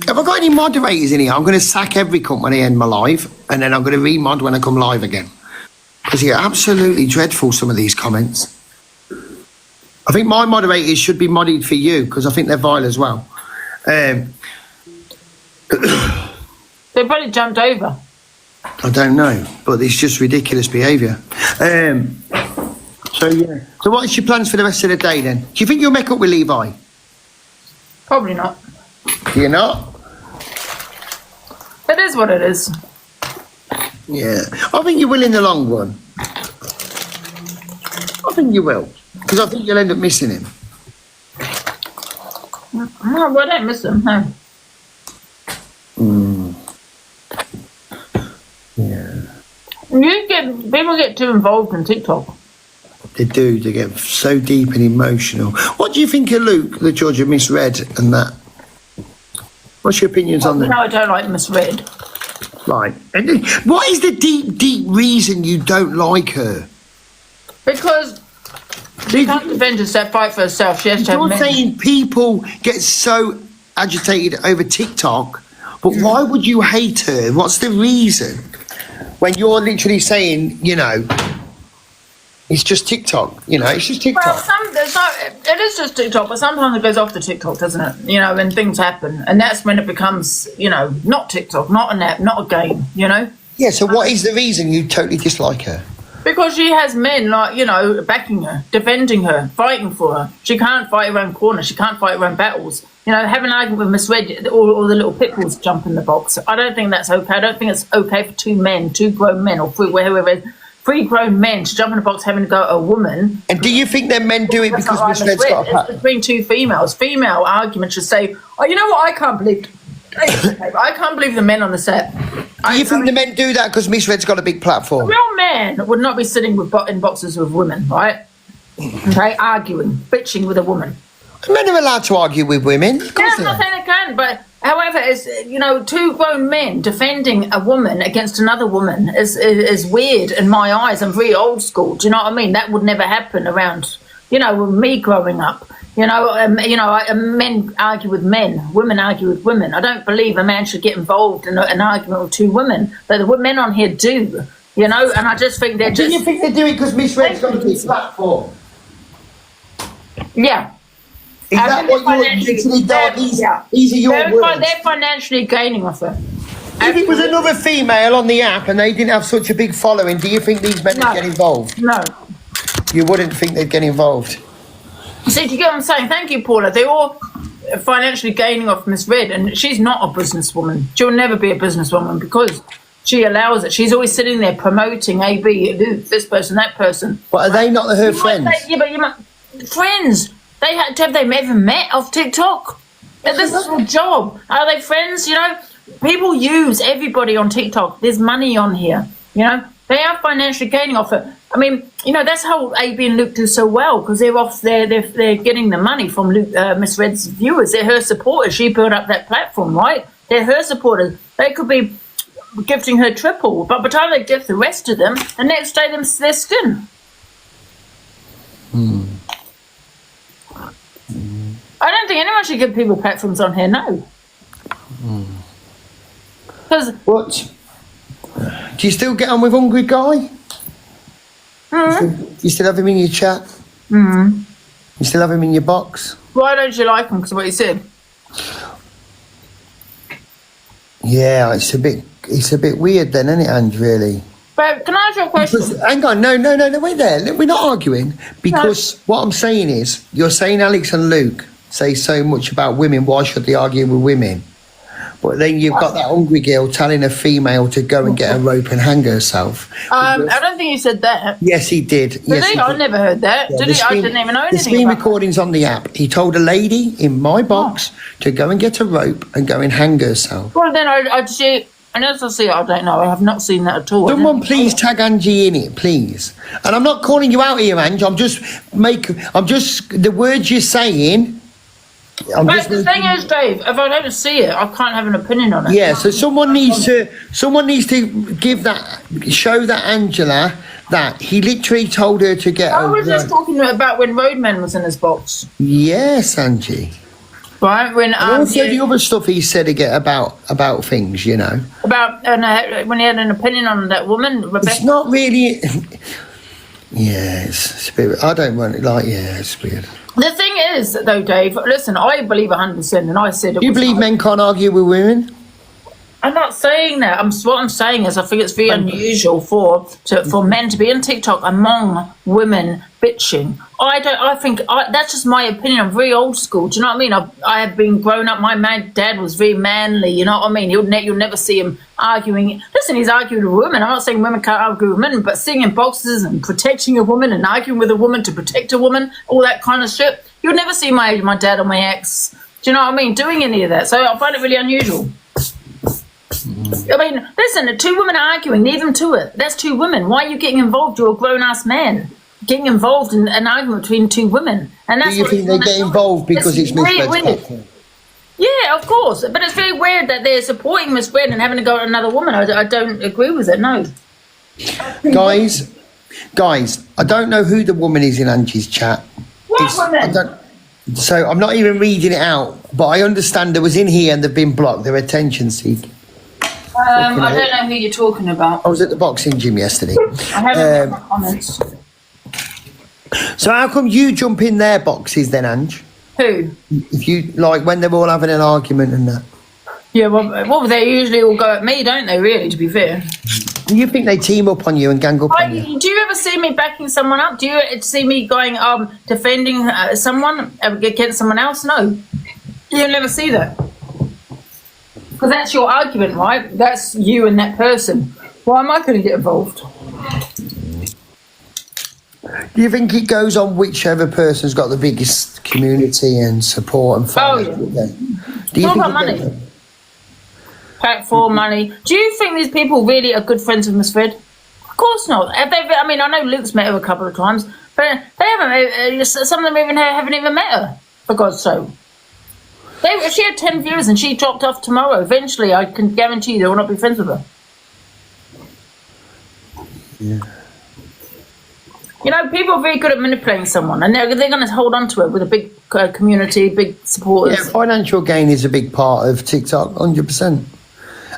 Have I got any moderators in here? I'm going to sack every cunt when I end my live, and then I'm going to remod when I come live again. Because you're absolutely dreadful, some of these comments. I think my moderators should be modded for you, because I think they're vile as well. They probably jumped over. I don't know, but it's just ridiculous behaviour. So yeah. So what's your plans for the rest of the day then? Do you think you'll make up with Levi? Probably not. You're not? It is what it is. Yeah. I think you will in the long run. I think you will. Because I think you'll end up missing him. No, well, I don't miss them, no. Yeah. People get too involved in TikTok. They do. They get so deep and emotional. What do you think of Luke, the judge of Misread and that? What's your opinions on that? No, I don't like Misread. Right. And then, what is the deep reason you don't like her? Because she can't defend herself, fight for herself. She has to have You're men. saying people get so agitated over TikTok, but why would you hate her? What's the reason? When you're literally saying, you know, it's just TikTok, you know, it's just TikTok. Well, it is just TikTok, but sometimes it goes off the TikTok, doesn't it? You know, when things happen. And that's when it becomes, you know, not TikTok, not an app, not a game, you know? Yeah, so what is the reason you totally dislike her? Because she has men, like, you know, backing her, defending her, fighting for her. She can't fight her own corner. She can't fight her own battles. You know, have an argument with Misread, all the little pit bulls jump in the box. I don't think that's okay. I don't think it's okay for two grown men, or three grown men to jump in the box having to go at a woman. And do you think that men do it That's because not like Misread's got a Misread. pattern? It's between two females. Female argument should say, oh, you know what, I can't believe... I can't believe the men on the set. Do you think the men do that because Misread's got a big A platform? real man would not be sitting in boxes with women, right? Okay, arguing, bitching with a woman. Men are allowed to argue with women. Of Yeah, course I'm they not are. saying they can, but however, it's, you know, two grown men defending a woman against another woman is weird in my eyes. I'm very old school. Do you know what I mean? That would never happen around, you know, me growing up. You know, men argue with men, women argue with women. I don't believe a man should get involved in an argument with two women, but the men on here do. You know, and I just think they're just. Do you think they do it because Misread's got a big platform? Yeah. Is that what you're literally done? These are your words. They're financially gaining off it. If it was another female on the app and they didn't have such a big following, do you think these men would get involved? No. You wouldn't think they'd get involved. See, do you get what I'm saying? Thank you, Paula. They're all financially gaining off Misread, and she's not a businesswoman. She'll never be a businesswoman because she allows it. She's always sitting there promoting AB, this person, that person. But are they not her friends? Friends. Have they ever met off TikTok? This is her job. Are they friends? You know, people use everybody on TikTok. There's money on here. You know, they are financially gaining off it. I mean, you know, that's how AB and Luke do so well because they're getting the money from Misread's viewers. They're her supporters. She built up that platform, right? They're her supporters. They could be gifting her triple, but by the time they gift the rest of them, the next day their skin. I don't think anyone should give people platforms on here, no. Because What? Do you still get on with Hungry Guy? You still have him in your chat? You still have him in your box? why don't you like him? Because of what he said. Yeah, it's a bit weird then, isn't it, Ange, really? But can I ask you a question? Because, hang on, no, wait there. We're not arguing. Because what I'm saying is, you're saying Alex and Luke say so much about women, why should they argue with women? But then you've got that hungry girl telling a female to go and get a rope and hang herself. I don't think he said that. Yes, he did. Did Yes, he? he I did. never heard that. Yeah, Did the he? I screen- didn't even know The anything screen about that. recording's on the app. He told a lady in my box to go and get a rope and go and hang herself. Well, then I'd see. Unless I see it, I don't know. I have not seen that at all. Someone please tag Angie in it, please. And I'm not calling you out here, Ange. I'm just the words you're saying. But the thing is, Dave, if I don't see it, I can't have an opinion on it. Yeah, so someone needs to show that Angela that he literally told her to get I a was just rope. talking about when Roadman was in his box, Yes, Angie. right? When And also the other stuff he said again about things, you know. about when he had an opinion on that woman, Rebecca. It's not really. Yeah, it's weird. I don't want it like. Yeah, it's weird. The thing is, though, Dave, listen, I believe 100%, and I said it Do you was believe not. men can't argue with women? I'm not saying that. What I'm saying is I think it's very unusual for men to be on TikTok among women bitching. I think that's just my opinion. I'm very old school. Do you know what I mean? I have been grown up. My dad was very manly. You know what I mean? You'll never see him arguing. Listen, he's arguing with women. I'm not saying women can't argue with men, but singing boxes and protecting a woman and arguing with a woman to protect a woman, all that kind of shit. You'll never see my dad or my ex. Do you know what I mean? Doing any of that. So I find it really unusual. I mean, listen, two women are arguing, leave them to it. That's two women. Why are you getting involved? You're a grown-ass man. Getting involved in an argument between two women. And that's Do you think they get involved because it's misread? Yeah, of course. But it's very weird that they're supporting misread and having to go at another woman. I don't agree with it, no. Guys, I don't know who the woman is in Angie's chat. What woman? So I'm not even reading it out, but I understand they was in here and they've been blocked. They're attention seeking. I don't know who you're talking about. I was at the boxing gym yesterday. I haven't read my comments. So how come you jump in their boxes then, Ange? Who? If you, like, when they're all having an argument and that. Yeah, well, they usually all go at me, don't they, really, to be fair? Do you think they team up on you and gang up on you? Do you ever see me backing someone up? Do you see me going, defending someone against someone else? No. You'll never see that. Because that's your argument, right? That's you and that person. Why am I going to get involved? Do you think it goes on whichever person's got the biggest community and support and fans? Oh, yeah. Do you it's all think about money. Platform money. Do you think these people really are good friends with Miss Fred? Of course not. I mean, I know Luke's met her a couple of times, but they haven't. Some of them haven't even met her, for God's sake. If she had 10 viewers and she dropped off tomorrow, eventually I can guarantee you they will not be friends with her. Yeah. You know, people are very good at manipulating someone, and they're going to hold on to it with a big community, big supporters. Yeah, financial gain is a big part of TikTok, 100%.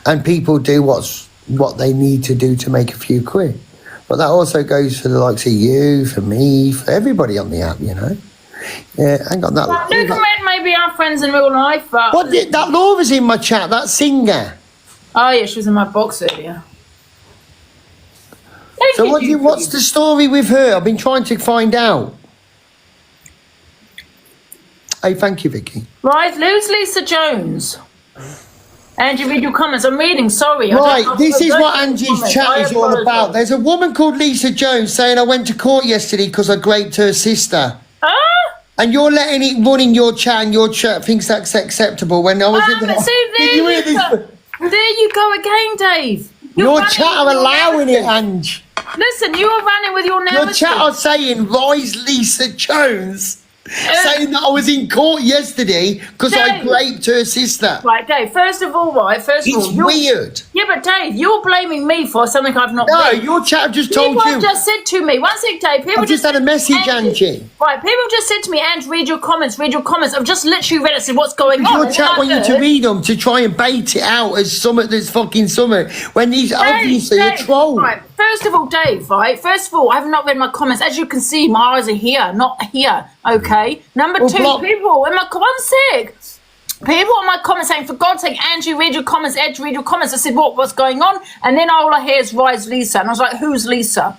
And people do what they need to do to make a few quid. But that also goes for the likes of you, for me, for everybody on the app, you know. Yeah, hang on. Luke and Red may be our friends in real life, but... That Laura's in my chat, that singer. Oh, yeah, she was in my box earlier. So what's the story with her? I've been trying to find out. Hey, thank you, Vicky. Right, who's Lisa Jones? Angie, read your comments. I'm reading, sorry. Right, this is what Angie's chat is all about. There's a woman called Lisa Jones saying, I went to court yesterday because I raped her sister. And you're letting it run in your chat, and your chat thinks that's acceptable. When I was in the... There you go again, Dave. Your chat are allowing it, Ange. Listen, you are running with your narrative. Your chat are saying, rise Lisa Jones. Saying that I was in court yesterday because I raped her sister. Right, Dave, first of all, it's weird. Yeah, but Dave, you're blaming me for something I've not done. No, your chat just told you. People just said to me, one sec, Dave, people I've just had a message, Angie. Right, people just said to me, Ange, read your comments. I've just literally read it, said what's going on. Your chat want you to read them to try and bait it out as something that's fucking something, when these obviously are trolls. Right, first of all, Dave, right, I have not read my comments. As you can see, my eyes are here, not here, okay? Number two, people in my people in my comments saying, for God's sake, Angie, read your comments, Edge, read your comments. I said, what's going on? And then all I hear is rise Lisa. And I was like, who's Lisa?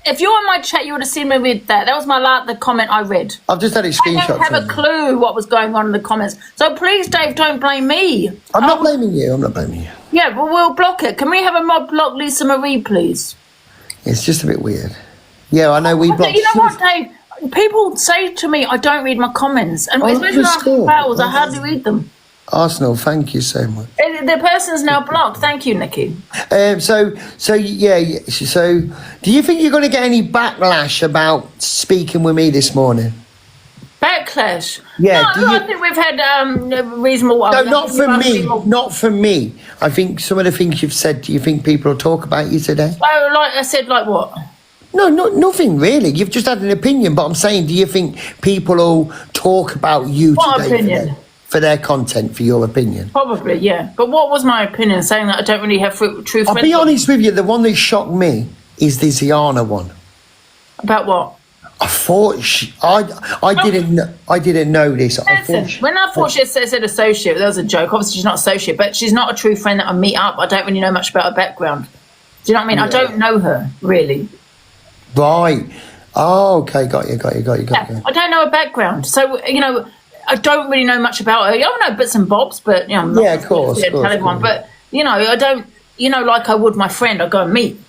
If you're in my chat, you would have seen me read that. That was the comment I read. I've just had a screenshot. I don't have a clue what was going on in the comments. So please, Dave, don't blame me. I'm not blaming you. Yeah, well, we'll block it. Can we have a mod block Lisa Marie, please? It's just a bit weird. Yeah, I know we blocked. You know what, Dave? People say to me, I don't read my comments. And especially after battles, I hardly read them. Arsenal, thank you so much. The person's now blocked. Thank you, Nikki. So do you think you're going to get any backlash about speaking with me this morning? Backlash? Yeah. No, I think we've had reasonable... No, not from me. I think some of the things you've said, do you think people will talk about you today? Oh, like I said, like what? No, nothing really. You've just had an opinion, but I'm saying, do you think people will talk about you what today opinion? For their content, for your opinion? Probably, yeah. But what was my opinion? Saying that I don't really have true... I'll be honest with you, the one that shocked me is the Ziana one. About what? I thought I didn't know this. When I thought she said associate, that was a joke. Obviously, she's not associate, but she's not a true friend that I meet up. I don't really know much about her background. Do you know what I mean? Yeah. I don't know her really. Right. Oh, okay. Got you. I don't know her background, so I don't really know much about her. I know bits and bobs, but I'm not of course. But I don't. Like I would my friend, I go and meet.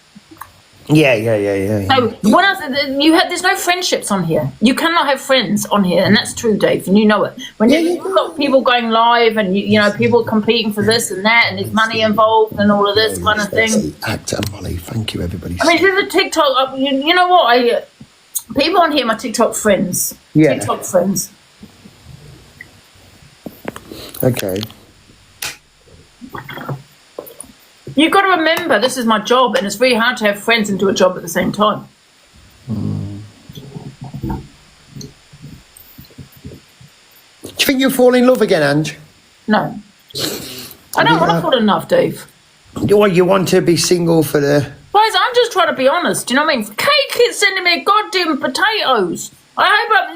Yeah. So what else? There's no friendships on here. You cannot have friends on here, and that's true, Dave, and you know it. When you've got people going live, and people competing for this and that, and there's money involved, and all of this kind of thing. Actor Molly, thank you, everybody. I mean, there's a TikTok. You know what? People on here, my TikTok friends. Yeah. TikTok friends. Okay. You've got to remember, this is my job, and it's very hard to have friends and do a job at the same time. Do you think you'll fall in love again, Ange? No. I don't want to fall in love, Dave. You want to be single for the... Guys, I'm just trying to be honest. Do you know what I mean? Kate keeps sending me goddamn potatoes.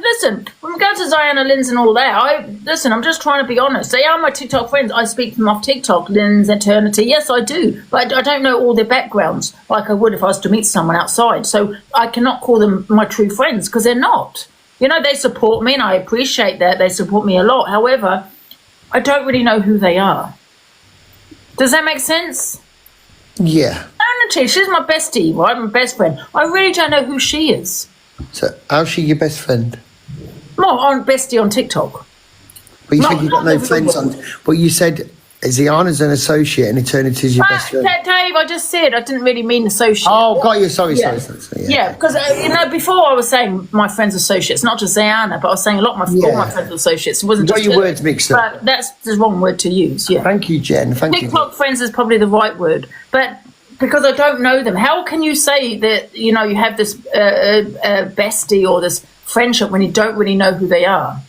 Listen, when we go to Ziana, Lynn's and all that, I'm just trying to be honest. They are my TikTok friends. I speak to them off TikTok, Lynn's, Eternity. Yes, I do. But I don't know all their backgrounds like I would if I was to meet someone outside. So I cannot call them my true friends because they're not. They support me and I appreciate that. They support me a lot. However, I don't really know who they are. Does that make sense? Yeah. She's my bestie, right? My best friend. I really don't know who she is. So, how's she your best friend? Well, I'm bestie on TikTok. But you said you've got no friends on... But you said Ziana's an associate and Eternity's your best friend. Dave, I just said I didn't really mean associate. Oh, got you. Sorry. Yeah, because, before I was saying my friends associates, not just Ziana, but I was saying a lot of all my friends associates. It wasn't you got your words mixed up. But that's the wrong word to use, yeah. Thank you, Jen. Thank you. TikTok friends is probably the right word. But... because I don't know them. How can you say that, you have this bestie or this friendship when you don't really know who they are?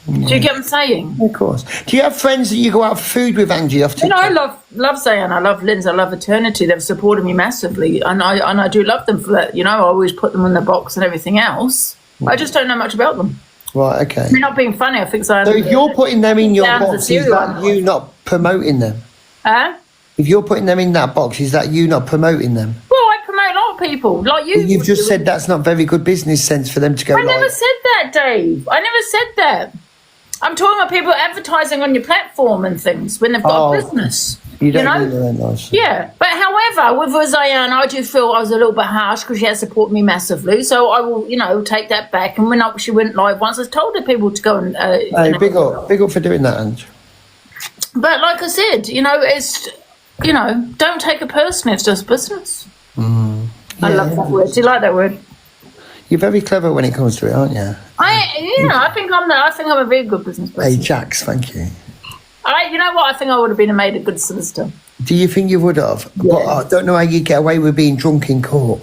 Do you get what I'm saying? Of course. Do you have friends that you go out for food with, Angie, off TikTok? I love Zayan. I love Lynn's. I love Eternity. They've supported me massively. And I do love them for that. I always put them in the box and everything else. I just don't know much about them. Right, okay. I mean, not being funny, I think Zayan... So if you're putting them in your box, is that you not promoting them? Huh? If you're putting them in that box, is that you not promoting them? Well, I promote a lot of people, like you. But you've just said that's not very good business sense for them to go. I never said that, Dave. I never said that. I'm talking about people advertising on your platform and things when they've got a business. You don't do that nice. Yeah, but however, with Ziana, I do feel I was a little bit harsh because she has supported me massively. So I will, take that back. And when she went live once, I told the people to go and. Hey, big up for doing that, Ange. But like I said, it's. Don't take it personally. It's just business. I love that word. Do you like that word? You're very clever when it comes to it, aren't you? I think I'm a very good business person. Hey, Jax, thank you. You know what? I think I would have made a good solicitor. Do you think you would have? Yeah. But I don't know how you get away with being drunk in court.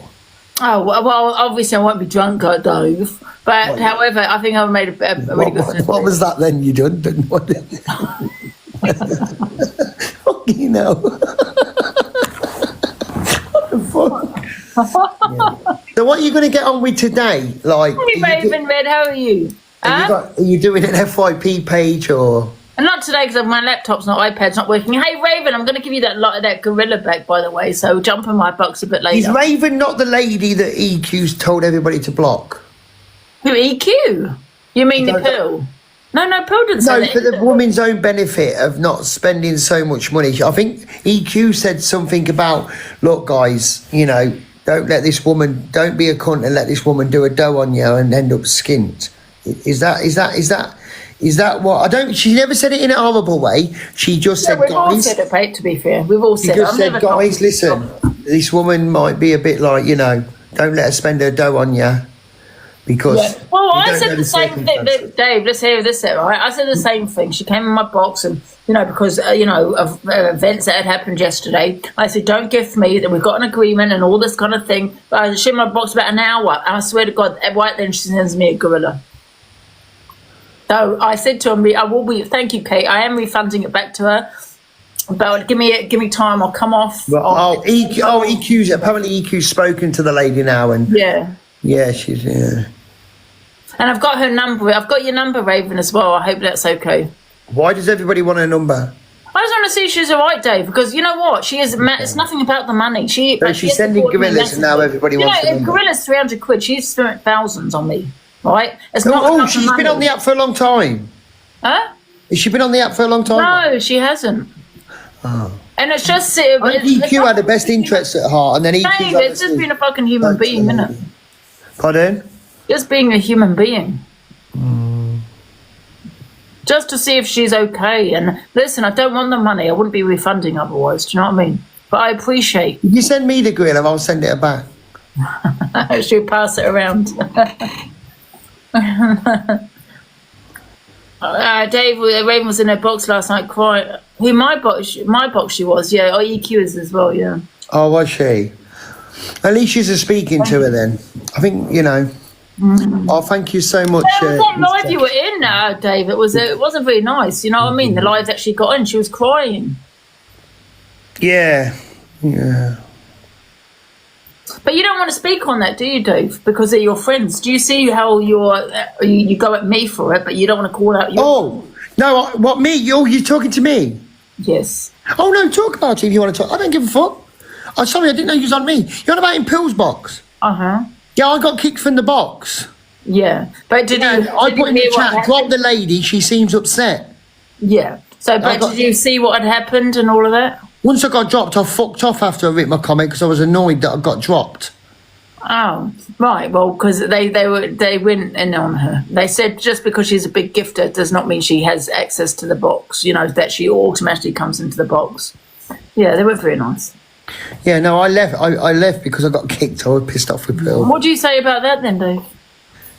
Oh, well, obviously I won't be drunk, Dave. But however, I think I made a really good solicitor. What was that then you done? What you know. What the fuck? So what are you going to get on with today? Like, hey, Raven Red, how are you? Are you doing an FYP page or? And not today because my laptop's not, iPad's not working. Hey Raven, I'm going to give you that gorilla back, by the way. So jump in my box a bit later. Is Raven not the lady that EQ's told everybody to block? Who, EQ? You mean the pill? No, Paul didn't say that. No, for the woman's own benefit of not spending so much money. I think EQ said something about, look, guys, don't let this woman, don't be a cunt and let this woman do a dough on you and end up skint. Is that what? I don't, she never said it in a horrible way. She just said, we've all said it, mate, to be fair. We've all said it. She just said, guys, listen, this woman might be a bit like, don't let her spend her dough on you. Because well, I said the same thing, Dave. Let's hear this out, right? I said the same thing. She came in my box, and because of events that had happened yesterday, I said, "Don't gift me that we've got an agreement and all this kind of thing." But she in my box about an hour, and I swear to God, right then she sends me a gorilla. So I said to him, "I will be. Thank you, Kate. I am refunding it back to her." But give me time. I'll come off. EQ's apparently EQ's spoken to the lady now, and Yeah, she's, yeah. And I've got her number. I've got your number, Raven, as well. I hope that's okay. Why does everybody want her number? I just want to see if she's all right, Dave, because you know what? She is. It's nothing about the money. She's sending gorillas, and now everybody wants the number. Gorillas, 300 quid. She's spent thousands on me, right? It's not. Oh, she's been on the app for a long time. Huh? Has she been on the app for a long time? No, she hasn't. Oh. And it's just. EQ had the best interests at heart, and then EQ. Dave, it's just being a fucking human being, isn't it? Pardon? Just being a human being. Just to see if she's okay. And listen, I don't want the money. I wouldn't be refunding otherwise. Do you know what I mean? But I appreciate. If you send me the gorilla, I'll send it back. She'll pass it around. Dave, Raven was in her box last night crying. My box she was, yeah. Oh, EQ is as well, yeah. Oh, was she? At least she's speaking to her then. I think, you know. Oh, thank you so much. It was that live you were in, Dave. It wasn't very nice. You know what I mean? The live that she got in, she was crying. Yeah, yeah. But you don't want to speak on that, do you, Dave? Because they're your friends. Do you see how you go at me for it, but you don't want to call out your... Oh, no, what, me? You're talking to me? Yes. Oh, no, talk about it if you want to talk. I don't give a fuck. Oh, sorry, I didn't know you was on me. You're on about in Pill's box? Uh-huh. Yeah, I got kicked from the box. Yeah. But I put in the chat, drop the lady, she seems upset. Yeah. So, but did you see what had happened and all of that? Once I got dropped, I fucked off after I wrote my comment because I was annoyed that I got dropped. Oh, right. Well, because they went in on her. They said just because she's a big gifter does not mean she has access to the box. You know, that she automatically comes into the box. Yeah, they were very nice. Yeah, no, I left. I left because I got kicked. I was pissed off with Bill. What do you say about that then, Dave?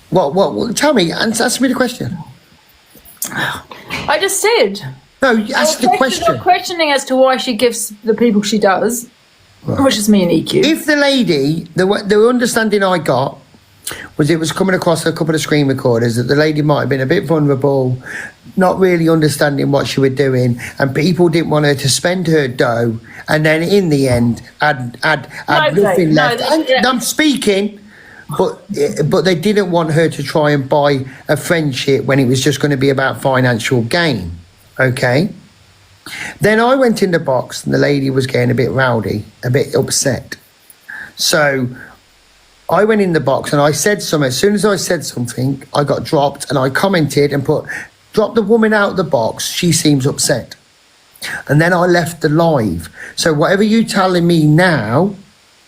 What? Tell me. Answer me the question. I just said. No, ask the question. You're questioning as to why she gives the people she does, right. Which is me and EQ. If the lady, the understanding I got was it was coming across a couple of screen recorders that the lady might have been a bit vulnerable, not really understanding what she was doing, and people didn't want her to spend her dough, and then in the end, had nothing left. I'm speaking. But they didn't want her to try and buy a friendship when it was just going to be about financial gain. Okay. Then I went in the box and the lady was getting a bit rowdy, a bit upset. So I went in the box and I said something. As soon as I said something, I got dropped, and I commented and put, drop the woman out of the box. She seems upset. And then I left the live. So whatever you're telling me now,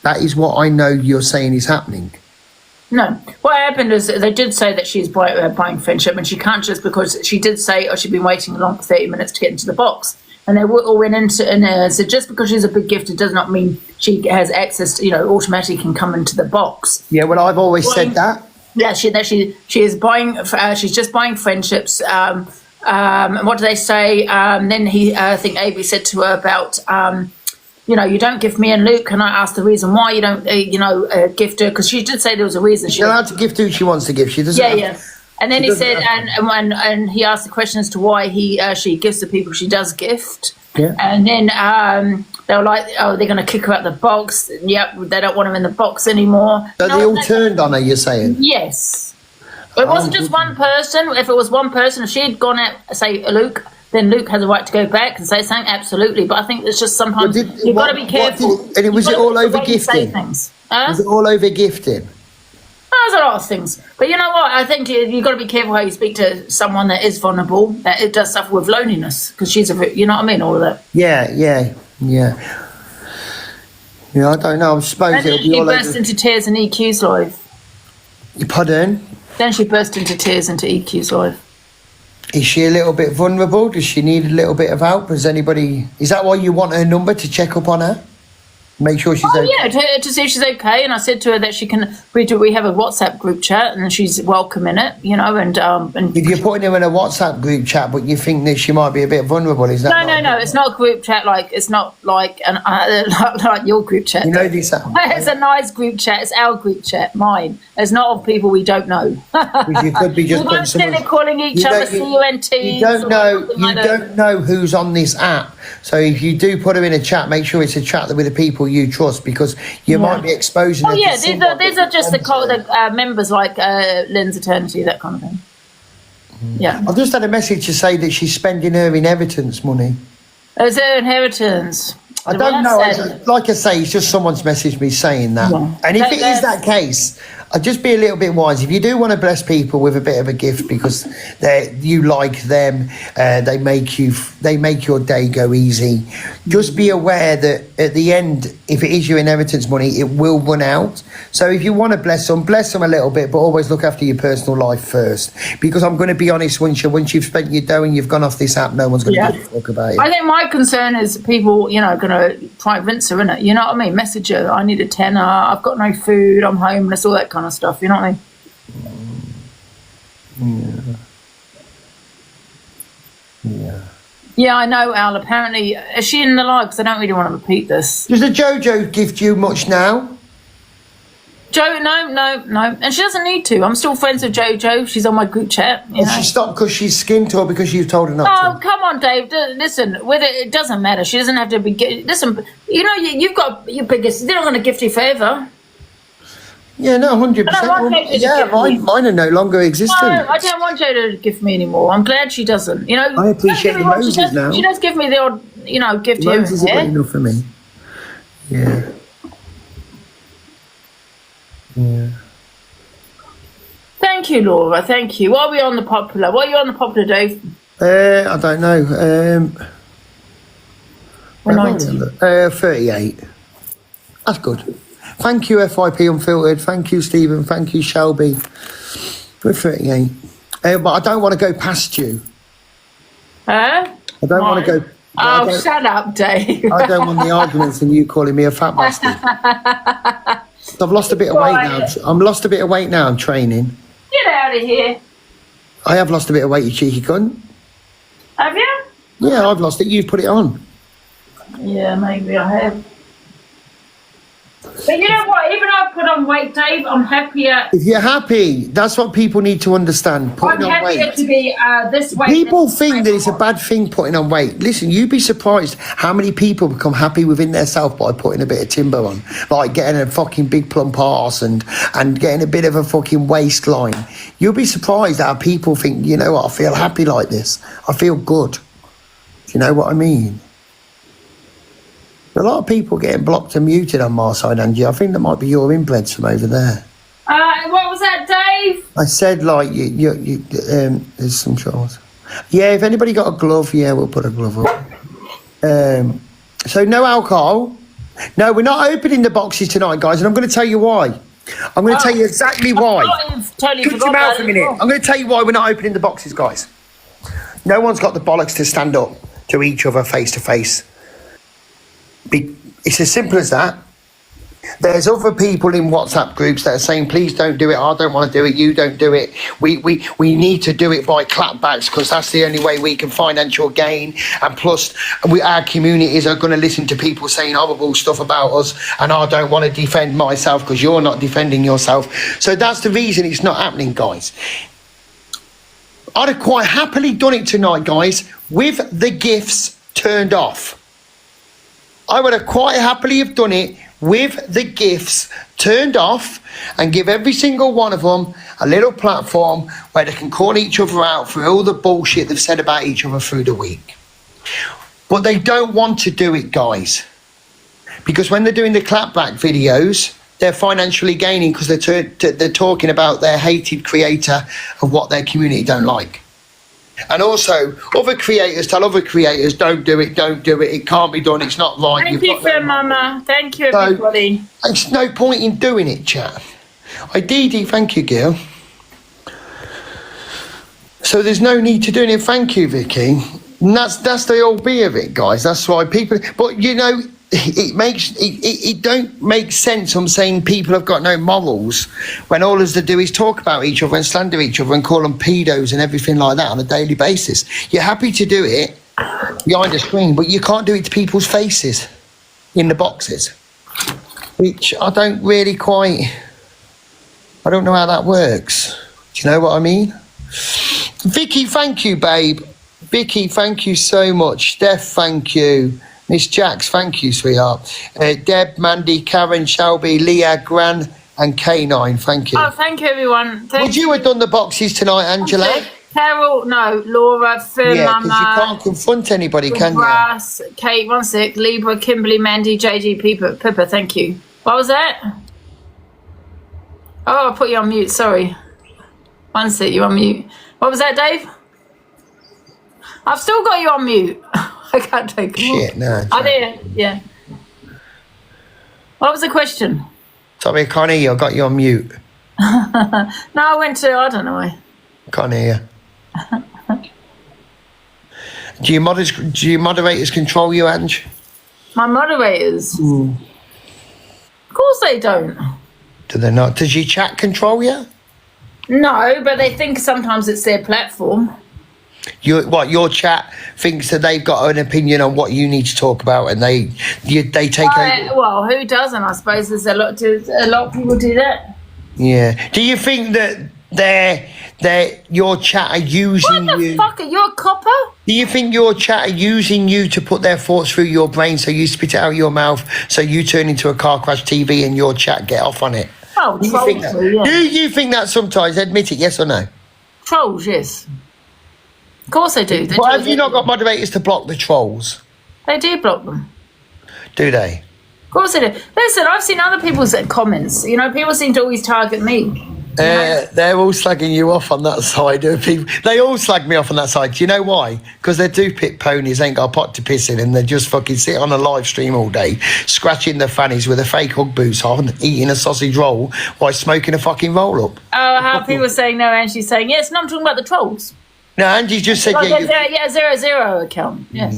that is what I know you're saying is happening. No. What happened is they did say that she's buying friendship, and she can't just because she did say, she'd been waiting along for 30 minutes to get into the box. And they all went into and said just because she's a big gifter does not mean she has access to, automatically can come into the box. Yeah, well, I've always said that. Yeah, she is buying, she's just buying friendships. What do they say? Then I think Avi said to her about, you don't gift me and Luke. And I asked the reason why you don't, gift her, because she did say there was a reason. She's allowed to gift who she wants to gift. She doesn't. Yeah. And then he said, and he asked the question as to why she gives the people she does gift. Yeah. And then they were like, oh, they're going to kick her out the box. Yep, they don't want her in the box anymore. So they all turned on her, you're saying? Yes. It wasn't just one person. If it was one person, if she had gone out, say, Luke, then Luke has a right to go back and say something, absolutely. But I think it's just sometimes you've got to be careful. Was it all over gifting? Was it all over gifting? There's a lot of things. But you know what? I think you've got to be careful how you speak to someone that is vulnerable, that it does suffer with loneliness, because she's you know what I mean, all of that. Yeah, I don't know. I suppose it'll be all over. She burst into tears in EQ's live. Pardon? Then she burst into tears into EQ's live. Is she a little bit vulnerable? Does she need a little bit of help? Is that why you want her number, to check up on her? Make sure she's okay? Yeah, to see if she's okay. And I said to her that she can, we have a WhatsApp group chat and she's welcome in it, and if you're putting her in a WhatsApp group chat but you think that she might be a bit vulnerable, is that No, it's not a group chat, it's not like like your group chat. This it's a nice group chat. It's our group chat, mine. It's not of people we don't know. You could be just we're sitting calling each other CUNT. You don't know who's on this app. So if you do put her in a chat, make sure it's a chat with the people people you trust, because you might be exposing. Oh yeah, these are just the members like Lynn's Eternity, that kind of thing. Yeah. I've just had a message to say that she's spending her inheritance money. It's her inheritance. I don't know. Like I say, it's just someone's messaged me saying that. Yeah. And if it is that case, I'd just be a little bit wise. If you do want to bless people with a bit of a gift because you like them, they make your day go easy. Just be aware that at the end, if it is your inheritance money, it will run out. So if you want to bless them a little bit, but always look after your personal life first. Because I'm going to be honest, once you've spent your dough and you've gone off this app, no one's going to give a fuck about it. I think my concern is people, going to try and rinse her, innit? You know what I mean? Message her, I need a tenner, I've got no food, I'm homeless, all that kind of stuff. You know what I mean? Yeah, I know, Al. Apparently, is she in the live? Because I don't really want to repeat this. Does the JoJo gift you much now? Joe, no. And she doesn't need to. I'm still friends with JoJo. She's on my group chat. She stopped because she's skinned or because you've told her not to? Oh, come on, Dave. Listen, it doesn't matter. She doesn't have to be... Listen, you've got your biggest... They're not going to gift you forever. Yeah, no, 100%. Mine are no longer existent. No, I don't want Joe to gift me anymore. I'm glad she doesn't. I appreciate the Moses now. She does give me the odd, gift here. Moses is good enough for me. Yeah. Thank you, Laura. Thank you. What are you on the popular, Dave? I don't know. We're 90. 38. That's good. Thank you, FIP Unfiltered. Thank you, Stephen. Thank you, Shelby. We're 38. But I don't want to go past you. Huh? I don't want to go... Oh, shut up, Dave. I don't want the arguments and you calling me a fat bastard. I've lost a bit of weight now. I'm lost a bit of weight now. I'm training. Get out of here. I have lost a bit of weight, you cheeky cunt. Have you? Yeah, I've lost it. You've put it on. Yeah, maybe I have. But you know what? Even though I put on weight, Dave, I'm happier. If you're happy, that's what people need to understand. I'm happier to be this way. People think that it's a bad thing putting on weight. Listen, you'd be surprised how many people become happy within themselves by putting a bit of timber on. Like getting a fucking big plump arse and getting a bit of a fucking waistline. You'll be surprised how people think, you know what, I feel happy like this. I feel good. Do you know what I mean? A lot of people getting blocked and muted on my side, Angie. I think that might be your inbreds from over there. What was that, Dave? I said, like, there's some shorts. Yeah, if anybody got a glove, yeah, we'll put a glove up. So no alcohol. No, we're not opening the boxes tonight, guys, and I'm going to tell you why. I'm going to tell you exactly why. Totally Shut your mouth a minute. I'm going to tell you why we're not opening the boxes, guys. No one's got the bollocks to stand up to each other face to face. It's as simple as that. There's other people in WhatsApp groups that are saying, please don't do it, I don't want to do it, you don't do it. We need to do it by clapbacks because that's the only way we can financial gain. And plus, our communities are going to listen to people saying horrible stuff about us, and I don't want to defend myself because you're not defending yourself. So that's the reason it's not happening, guys. I'd have quite happily done it tonight, guys, with the gifts turned off. I would have quite happily have done it with the gifts turned off and give every single one of them a little platform where they can call each other out for all the bullshit they've said about each other through the week. But they don't want to do it, guys. Because when they're doing the clapback videos, they're financially gaining because they're talking about their hated creator of what their community don't like. And also, other creators tell other creators, don't do it, it can't be done, it's not right. Thank you, fair mama. Thank you, everybody. There's no point in doing it, chat. Dee, thank you, girl. So there's no need to do it. Thank you, Vicky. And that's the whole be of it, guys. That's why people... But, you know, it don't make sense. I'm saying people have got no morals when all they do is talk about each other and slander each other and call them pedos and everything like that on a daily basis. You're happy to do it behind a screen, but you can't do it to people's faces in the boxes, which I don't really quite... I don't know how that works. Do you know what I mean? Vicky, thank you, babe. Vicky, thank you so much. Steph, thank you. Miss Jax, thank you, sweetheart. Deb, Mandy, Karen, Shelby, Leah, Gran, and K9, thank you. Oh, thank you, everyone. Would you have done the boxes tonight, Angela? Carol, no. Laura, Phil, Yeah, because Mama. you can't confront anybody, can you? Brass, Kate, 1 sec. Libra, Kimberly, Mandy, JG, Pippa, thank you. What was that? Oh, I put you on mute, sorry. 1 sec, you on mute. What was that, Dave? I've still got you on mute. I can't take it. Shit, no. Oh, there, yeah. What was the question? Sorry, I can't hear you. I got you on mute. No, I went to, I don't know. Can't hear you. Do your moderators control you, Ange? My moderators? Of course they don't. Do they not? Does your chat control you? No, but they think sometimes it's their platform. Your chat thinks that they've got an opinion on what you need to talk about, and they take over. Well, who doesn't? I suppose there's a lot of people do that. Yeah. Do you think that your chat are using What the you? fuck? Are you a copper? Do you think your chat are using you to put their thoughts through your brain, so you spit it out of your mouth, so you turn into a car crash TV and your chat get off on it? Oh, Do you trolls, think that? yeah. Do you think that sometimes? Admit it, yes or no? Trolls, yes. Of course they do. Well, have you not got moderators to block the trolls? They do block them. Do they? Of course they do. Listen, I've seen other people's comments. You know, people seem to always target me. They're all slagging you off on that side of people. They all slag me off on that side. Do you know why? Because they're do-pit ponies, ain't got a pot to piss in, and they just fucking sit on a live stream all day, scratching their fannies with a fake Hug boots on, eating a sausage roll while smoking a fucking roll-up. Oh, how people are saying no, and she's saying yes. No, I'm talking about the trolls. No, Angie just said... Like zero account, yeah.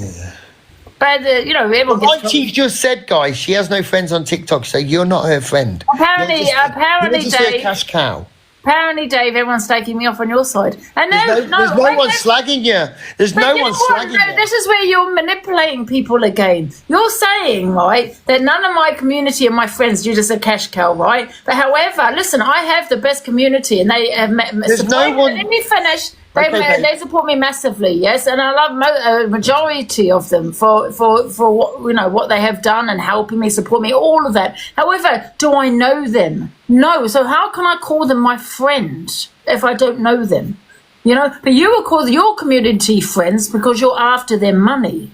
But, you know, everyone gets... Like she just said, guys, she has no friends on TikTok, so you're not her friend. Apparently, you're just Dave... a cash cow. Apparently, Dave, everyone's taking me off on your side. And there's no one slagging you. There's no one slagging you. This is where you're manipulating people again. You're saying, right, that none of my community and my friends, you're just a cash cow, right? But however, listen, I have the best community, and they have there's no one... Let me finish. They support me massively, yes, and I love a majority of them for what, you know, what they have done and helping me, support me, all of that. However, do I know them? No. So how can I call them my friend if I don't know them? You know, but you will call your community friends because you're after their money.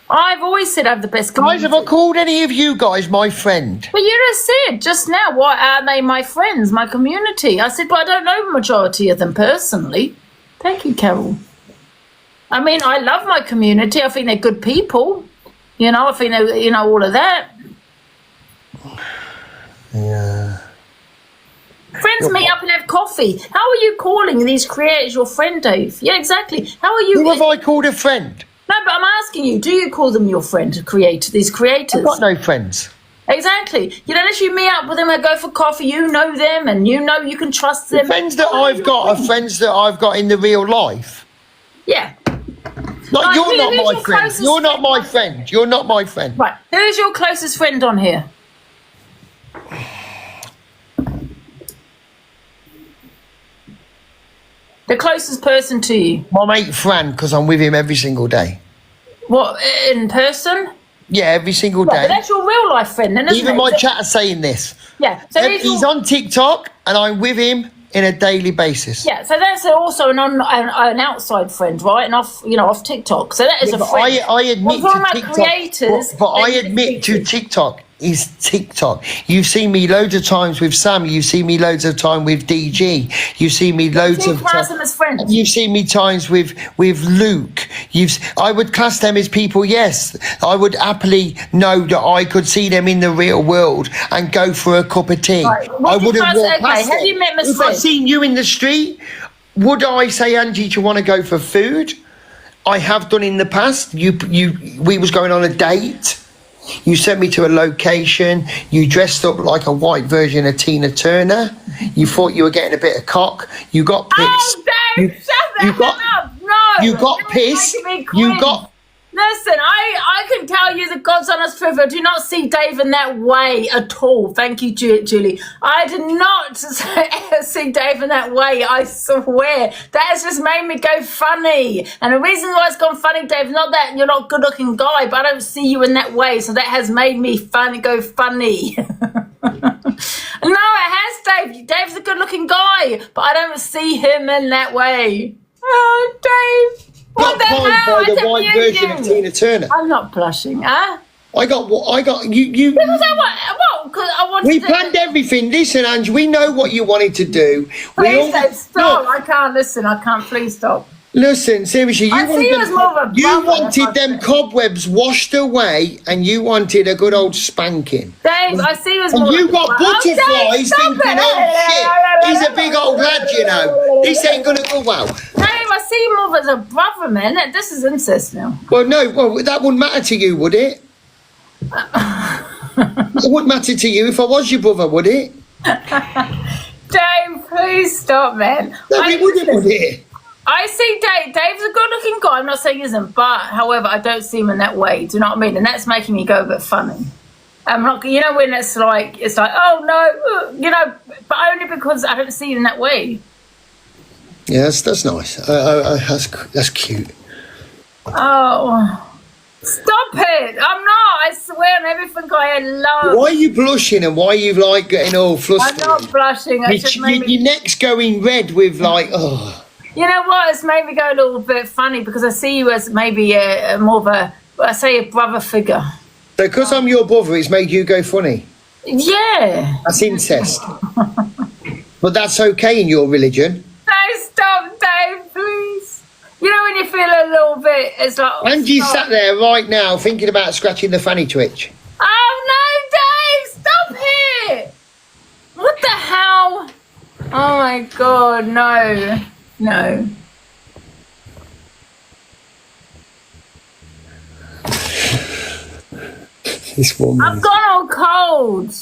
I've always said I have the best community. Guys, have I called any of you guys my friend? Well, you just said just now, why are they my friends, my community? I said, well, I don't know the majority of them personally. Thank you, Carol. I mean, I love my community. I think they're good people. You know, I think they, you know, all of that. Yeah. Friends meet up and have coffee. How are you calling these creators your friend, Dave? Yeah, exactly. How are you? Who have I called a friend? No, but I'm asking you, do you call them your friend, these creators? I've got no friends. Exactly. You know, unless you meet up with them and go for coffee, you know them and you know you can trust them. The friends that I've got are friends that I've got in the real life. Yeah. Like, you're not my friend. You're not my friend. You're not my friend. Right. Who's your closest friend on here? The closest person to you? My mate Fran, because I'm with him every single day. What, in person? Yeah, every single day. But that's your real life friend, then, isn't Even it? my chat is saying this. Yeah. So he's on TikTok, and I'm with him in a daily basis. Yeah, so that's also an outside friend, right? And off TikTok. So that is a friend. I admit to TikTok. Creators, but I admit to TikTok is TikTok. You've seen me loads of times with Sam. You've seen me loads of time with DG. You've seen me loads of times. As friends. You've seen me times with Luke. I would class them as people. Yes, I would happily know that I could see them in the real world and go for a cup of tea. Right. I wouldn't walk past have them. you met If I seen you in the street, would I say, Angie, do you want to go for food? I have done in the past. We was going on a date. You sent me to a location. You dressed up like a white version of Tina Turner. You thought you were getting a bit of cock. You got pissed. Oh, Dave, shut that up. No. You got pissed. You got Listen, I can tell you the God's honest truth. I do not see Dave in that way at all. Thank you, Julie. I did not see Dave in that way. I swear. That has just made me go funny. And the reason why it's gone funny, Dave, not that you're not a good-looking guy, but I don't see you in that way. So that has made me go funny. No, it has, Dave. Dave's a good-looking guy, but I don't see him in that way. Oh, Dave. What the hell? By the white version of Tina Turner. I'm not blushing, huh? I got you. Because I wanted We planned everything. Listen, Ange, we know what you wanted to do. Please don't stop. I can't listen. I can't. Please stop. Listen, seriously, I see you as more of a you brother, wanted them cobwebs washed away, and you wanted a good old spanking. Dave, I see you as And more you of a got brother. butterflies thinking, oh shit, he's a big old lad, you know. This ain't gonna go well. Dave, I see you more as a brother, man. This is incest now. Well, no, that wouldn't matter to you, would it? It wouldn't matter to you if I was your brother, would it? Dave, please stop, man. No, it wouldn't, would it? I see Dave. Dave's a good-looking guy. I'm not saying he isn't, but however, I don't see him in that way. Do you know what I mean? And that's making me go a bit funny. I'm not, you know, when it's like, oh no, you know, but only because I don't see you in that way. Yeah, that's nice. That's cute. Oh, stop it! I'm not. I swear on everything I love. Why are you blushing and why are you like getting all flustered? I'm not blushing. It's just made me... Your neck's going red with like, oh. You know what? It's made me go a little bit funny because I see you as maybe a more of a, I say, a brother figure. So because I'm your brother, it's made you go funny? Yeah. That's incest. But that's okay in your religion. No, stop, Dave, please. You know when you feel a little bit, it's like... Angie sat there right now thinking about scratching the fanny twitch. Oh, no, Dave, stop it. What the hell? Oh, my God, no. No. This woman. I've gone all cold.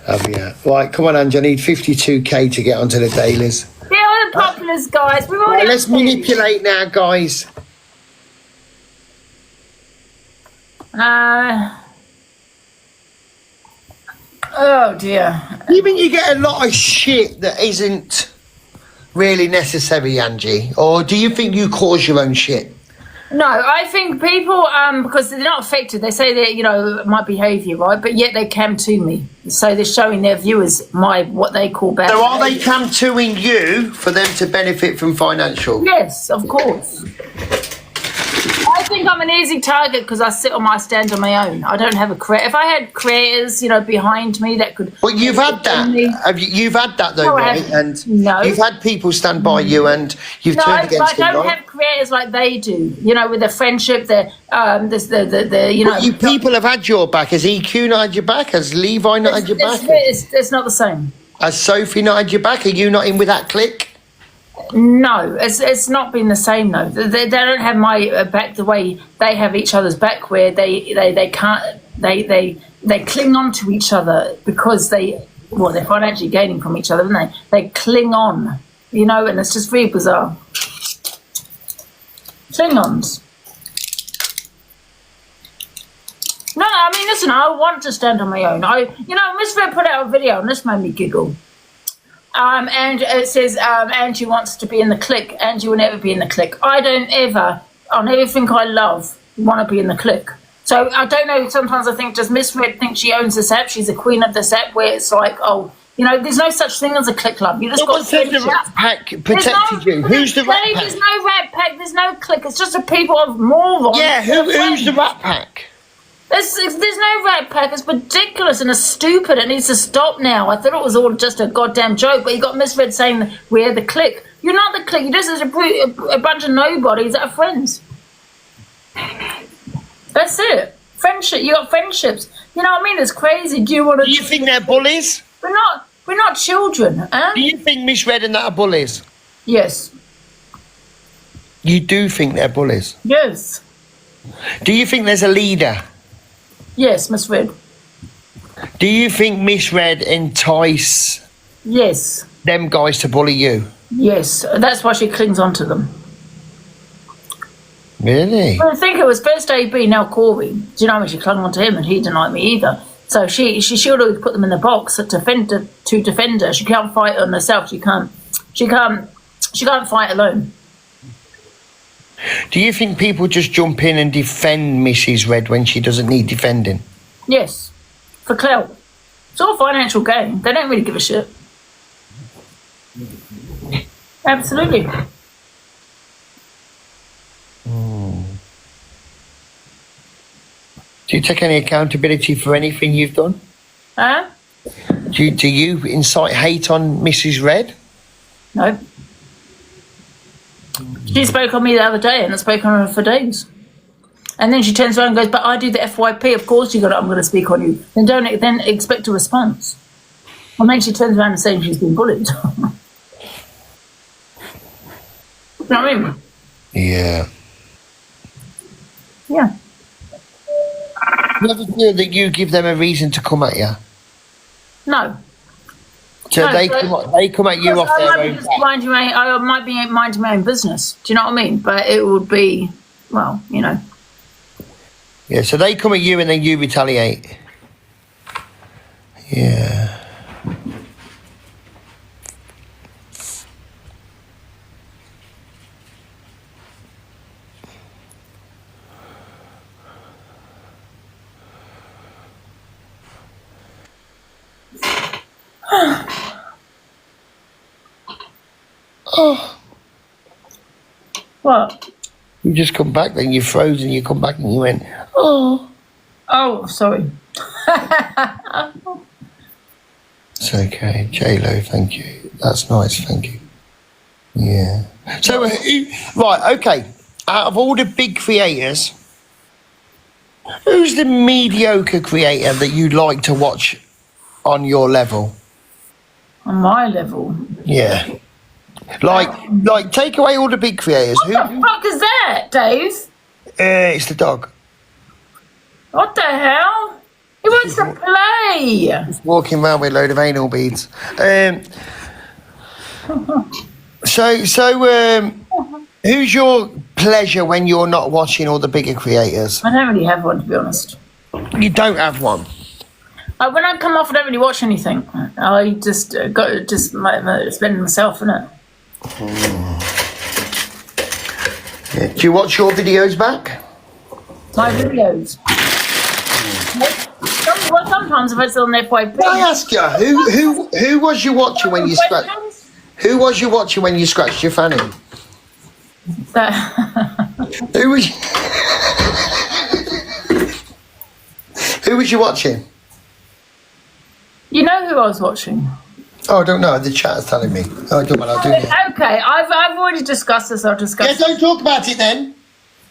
Have you? Right, come on, Angie. I need 52k to get onto the dailies. Yeah, all the populars, guys. We've already... Right, let's manipulate now, guys. Oh, dear. You think you get a lot of shit that isn't really necessary, Angie? Or do you think you cause your own shit? No, I think people, because they're not affected, they say that, you know, my behaviour, right? But yet they come to me. So they're showing their viewers what they call bad So are behaviour. they come toing you for them to benefit from financial? Yes, of course. I think I'm an easy target because I stand on my own. I don't have a creator. If I had creators, you know, behind me that could... Well, you've had that. You've had that though, No, I right? haven't. And No. you've had people stand by you and you've No, turned but against I them, don't right? have creators like they do. You know, with the friendship, the you know... But you people have had your back. Has EQ not had your back? Has Levi not had your back? It's not the same. Has Sophie not had your back? Are you not in with that clique? No, it's not been the same though. They don't have my back the way they have each other's back, where they can't they cling on to each other because they're financially gaining from each other, don't they? They cling on, you know, and it's just very bizarre. Kling-ons. No, I mean, listen, I want to stand on my own. Miss Red put out a video and this made me giggle. And it says, Angie wants to be in the clique. Angie will never be in the clique. I don't ever, on everything I love, want to be in the clique. So I don't know, sometimes I think, does Miss Red think she owns this app? She's the queen of this app, where it's like, oh, you know, there's no such thing as a clique club. You just got to... the Rat Pack protected you? Who's the Rat Pack? There's no Rat Pack, there's no clique. It's just a people of morons. Yeah, who's the Rat Pack? There's no Rat Pack. It's ridiculous and it's stupid. It needs to stop now. I thought it was all just a goddamn joke, but you got Miss Red saying we're the clique. You're not the clique. You're just a bunch of nobodies that are friends. That's it. Friendship. You got friendships. You know what I mean? It's crazy. Do you think they're bullies? We're not children. Huh? Do you think Miss Red and that are bullies? Yes. You do think they're bullies? Yes. Do you think there's a leader? Yes, Miss Red. Do you think Miss Red entice them guys to bully you? Yes, that's why she clings on to them. Really? Well, I think it was first AB, now Corey. Do you know what I mean? She clung on to him and he didn't like me either. So she should always put them in the box to defend her. She can't fight on herself. She can't fight alone. Do you think people just jump in and defend Mrs. Red when she doesn't need defending? Yes, for clout. It's all financial gain. They don't really give a shit. Absolutely. Do you take any accountability for anything you've done? Huh? Do you incite hate on Mrs. Red? No. She spoke on me the other day and I spoke on her for days. And then she turns around and goes, but I do the FYP, of course I'm going to speak on you. Then expect a response. And then she turns around and says she's been bullied. You know what I mean? Yeah. Yeah. You ever feel that you give them a reason to come at you? No. So No, they come at you off their own back. I might be minding my own business. Do you know what I mean? But it would be, well, you know. Yeah, so they come at you and then you retaliate. Yeah. Oh. What? You just come back, then you froze and you come back and you went, oh. Oh, sorry. It's okay. J-Lo, thank you. That's nice, thank you. Yeah. So, right, okay. Out of all the big creators, who's the mediocre creator that you'd like to watch on your level? On my level? Yeah. Like take away all the big creators. What the fuck is that, Dave? It's the dog. What the hell? He wants to play. He's walking around with a load of anal beads. Who's your pleasure when you're not watching all the bigger creators? I don't really have one, to be honest. You don't have one. When I come off, I don't really watch anything. I just spend myself in it. Yeah. Do you watch your videos back? My videos. Sometimes if it's on FYP. Can I ask you, who was you watching when you scratched? Who was you watching when you scratched your fanny? Who was? Who was you watching? You know who I was watching? Oh, I don't know. The chat is telling me. Oh, I don't know. I'll do that. Okay, I've already discussed this. I'll discuss. Yeah, don't talk about it then.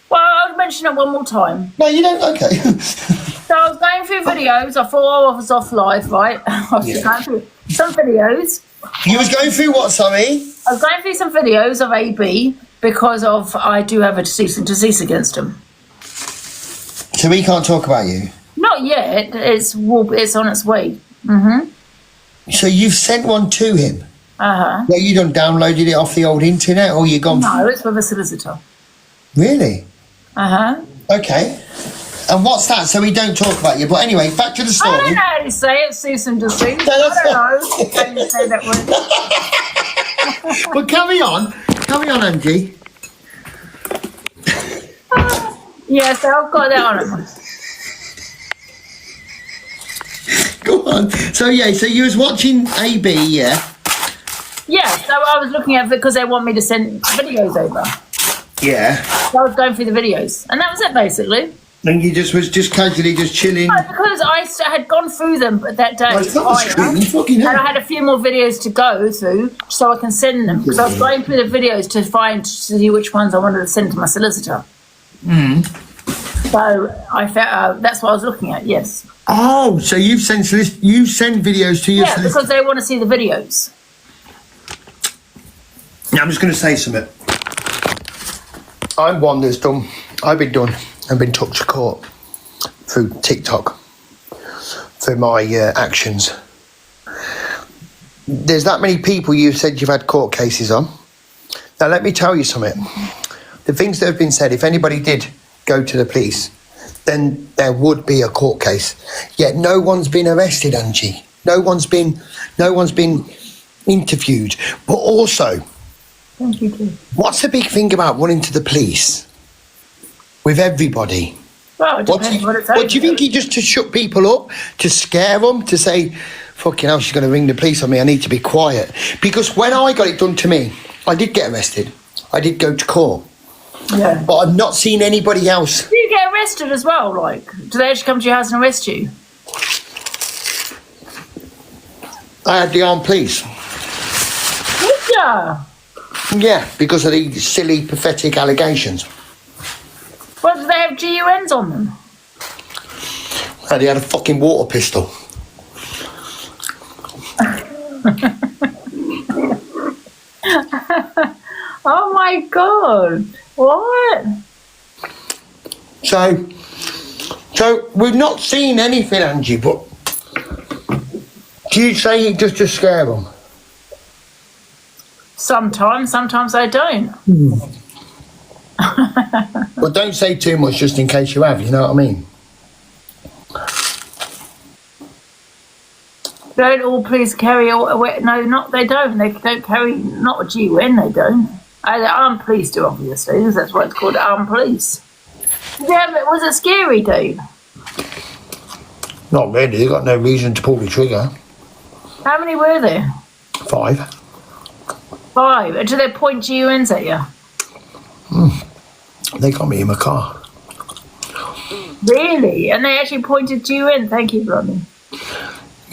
Well, I'll mention it one more time. No, you don't. Okay. So I was going through videos. I thought I was off live, right? I was going through some videos. You was going through what, sorry? I was going through some videos of AB because of I do have a cease and desist against him. So he can't talk about you? Not yet. It's on its way. Mm-hmm. So you've sent one to him? Uh-huh. Yeah, you done downloaded it off the old internet or you gone... No, it's with a solicitor. Really? Uh-huh. Okay. And what's that? So he don't talk about you. But anyway, back to the story. I don't know how to say it, cease and desist. I don't know how you say that word. But carry on. Carry on, Angie. Yes, I've got that on it. Go on. So you was watching AB, yeah? Yeah, so I was looking at it because they want me to send videos over. Yeah. So I was going through the videos. And that was it, basically. And you was casually chilling? No, because I had gone through them that day. And I had a few more videos to go through so I can send them. Because I was going through the videos to see which ones I wanted to send to my solicitor. Mm. So I felt that's what I was looking at, yes. Oh, so you send videos to your solicitor? Yeah, because they want to see the videos. Now, I'm just going to say something. I'm one that's done. I've been took to court through TikTok for my actions. There's that many people you've said you've had court cases on. Now, let me tell you something. the things that have been said, if anybody did go to the police, then there would be a court case. Yet no one's been arrested, Angie. No one's been interviewed. But also, Thank you, too. what's the big thing about running to the police with everybody? Well, it depends what it's What do you think? He just to shut people up, to scare them, to say, fucking hell, she's going to ring the police on me, I need to be quiet. Because when I got it done to me, I did get arrested. I did go to court. Yeah. But I've not seen anybody else. Do you get arrested as well? Like, do they actually come to your house and arrest you? I had the armed police. Did ya? Yeah, because of these silly, pathetic allegations. Well, do they have GUNs on them? And he had a fucking water pistol. Oh my God. What? So we've not seen anything, Angie, but do you say it just to scare them? Sometimes I don't. But don't say too much just in case you have, you know what I mean? Don't all police carry no, not they don't. They don't carry not a GUN. They don't. The armed police do, obviously. Because that's what it's called, armed police. Yeah, but was it scary, Dave? Not really. They got no reason to pull the trigger. How many were there? 5. 5. And do they point GUNs at you? They got me in my car. Really? And they actually pointed GUN? Thank you, Ronnie.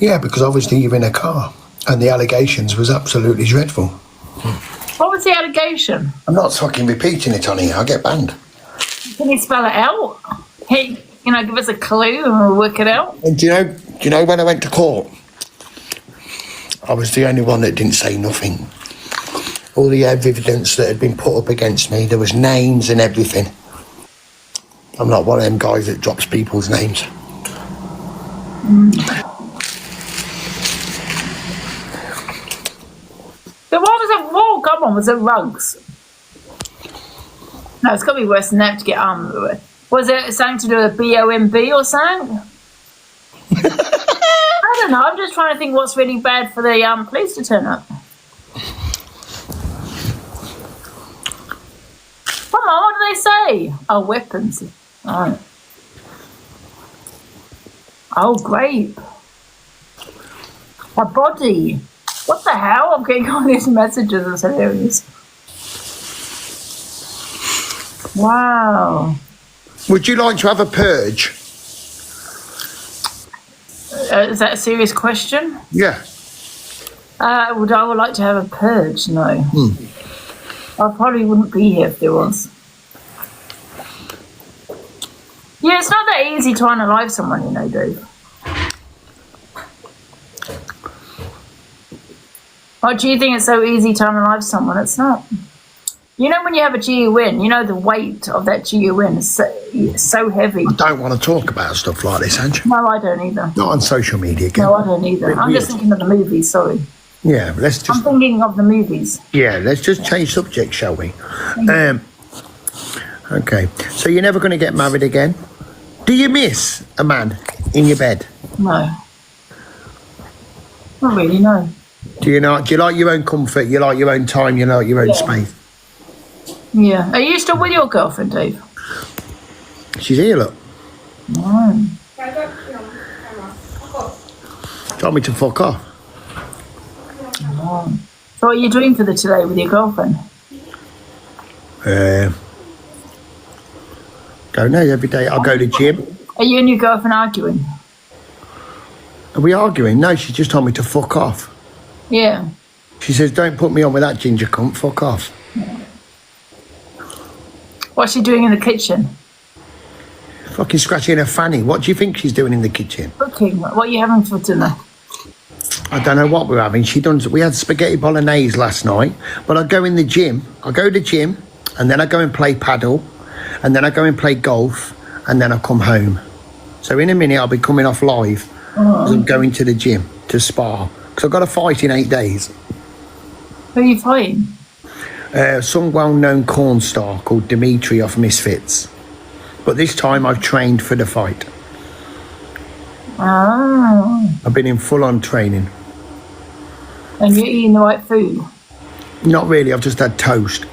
Yeah, because obviously you're in a car, and the allegations was absolutely dreadful. What was the allegation? I'm not fucking repeating it on here. I'll get banned. Can you spell it out? Hey, give us a clue and we'll work it out. And do you know when I went to court, I was the only one that didn't say nothing. All the evidence that had been put up against me, there was names and everything. I'm not one of them guys that drops people's names. So what was it? Whoa, come on, was it rugs? No, it's got to be worse than that to get armed with. Was it something to do with BOMB or something? I don't know, I'm just trying to think what's really bad for the police to turn up. Come on, what do they say? Oh, weapons. Oh, grape. A body. What the hell? I'm getting all these messages. It's hilarious. Wow. Would you like to have a purge? Is that a serious question? Yeah. Would I like to have a purge? No. I probably wouldn't be here if there was. Yeah, it's not that easy to unalive someone, Dave. Or do you think it's so easy to unalive someone? It's not. When you have a GUN, the weight of that GUN is so heavy. I don't want to talk about stuff like this, Ange. No, I don't either. Not on social media again. No, I don't either. I'm just thinking of the movies, sorry. Yeah, let's just... I'm thinking of the movies. Yeah, let's just change subject, shall we? Okay, so you're never going to get married again? Do you miss a man in your bed? No. Not really, no. Do you like your own comfort? You like your own time? You like your own space? Yeah. Are you still with your girlfriend, Dave? She's here, look. No. Do you want me to fuck off? No. So what are you doing for today with your girlfriend? Don't know. Every day I go to gym. Are you and your girlfriend arguing? Are we arguing? No, she just told me to fuck off. Yeah. She says, don't put me on with that ginger cunt, fuck off. What's she doing in the kitchen? Fucking scratching her fanny. What do you think she's doing in the kitchen? Cooking. What are you having for dinner? I don't know what we're having. We had spaghetti bolognese last night, but I go in the gym. I go to the gym, and then I go and play paddle, and then I go and play golf, and then I come home. So in a minute, I'll be coming off live. I'm going to the gym to spar because I've got a fight in 8 days. Who are you fighting? Some well-known corn star called Dimitri off Misfits. But this time I've trained for the fight. Oh. I've been in full-on training. And you're eating the right food? Not really, I've just had toast.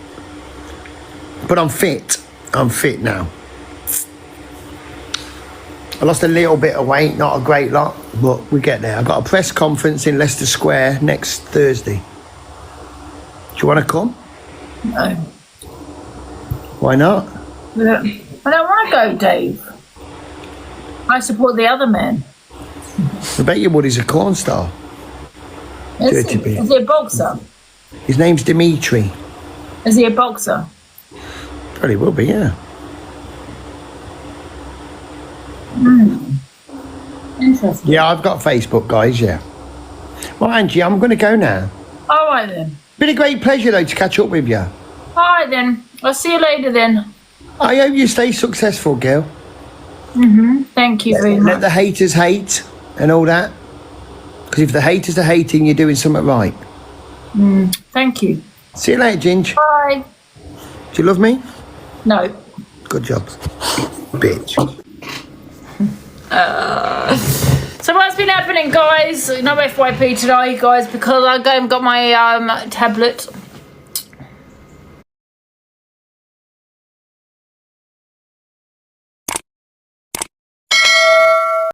But I'm fit. I'm fit now. I lost a little bit of weight, not a great lot, but we get there. I've got a press conference in Leicester Square next Thursday. Do you want to come? No. Why not? I don't want to go, Dave. I support the other men. I bet you would, he's a corn star. Is he a boxer? His name's Dimitri. Is he a boxer? Probably will be, yeah. Interesting. Yeah, I've got Facebook, guys, yeah. Well, Angie, I'm going to go now. All right, then. Been a great pleasure, though, to catch up with you. All right, then. I'll see you later, then. I hope you stay successful, girl. Thank you very Let much. the haters hate and all that. Because if the haters are hating, you're doing something right. Thank you. See you later, Ginge. Bye. Do you love me? No. Good job. Bitch. So what's been happening, guys? No FYP today, guys, because I got my tablet.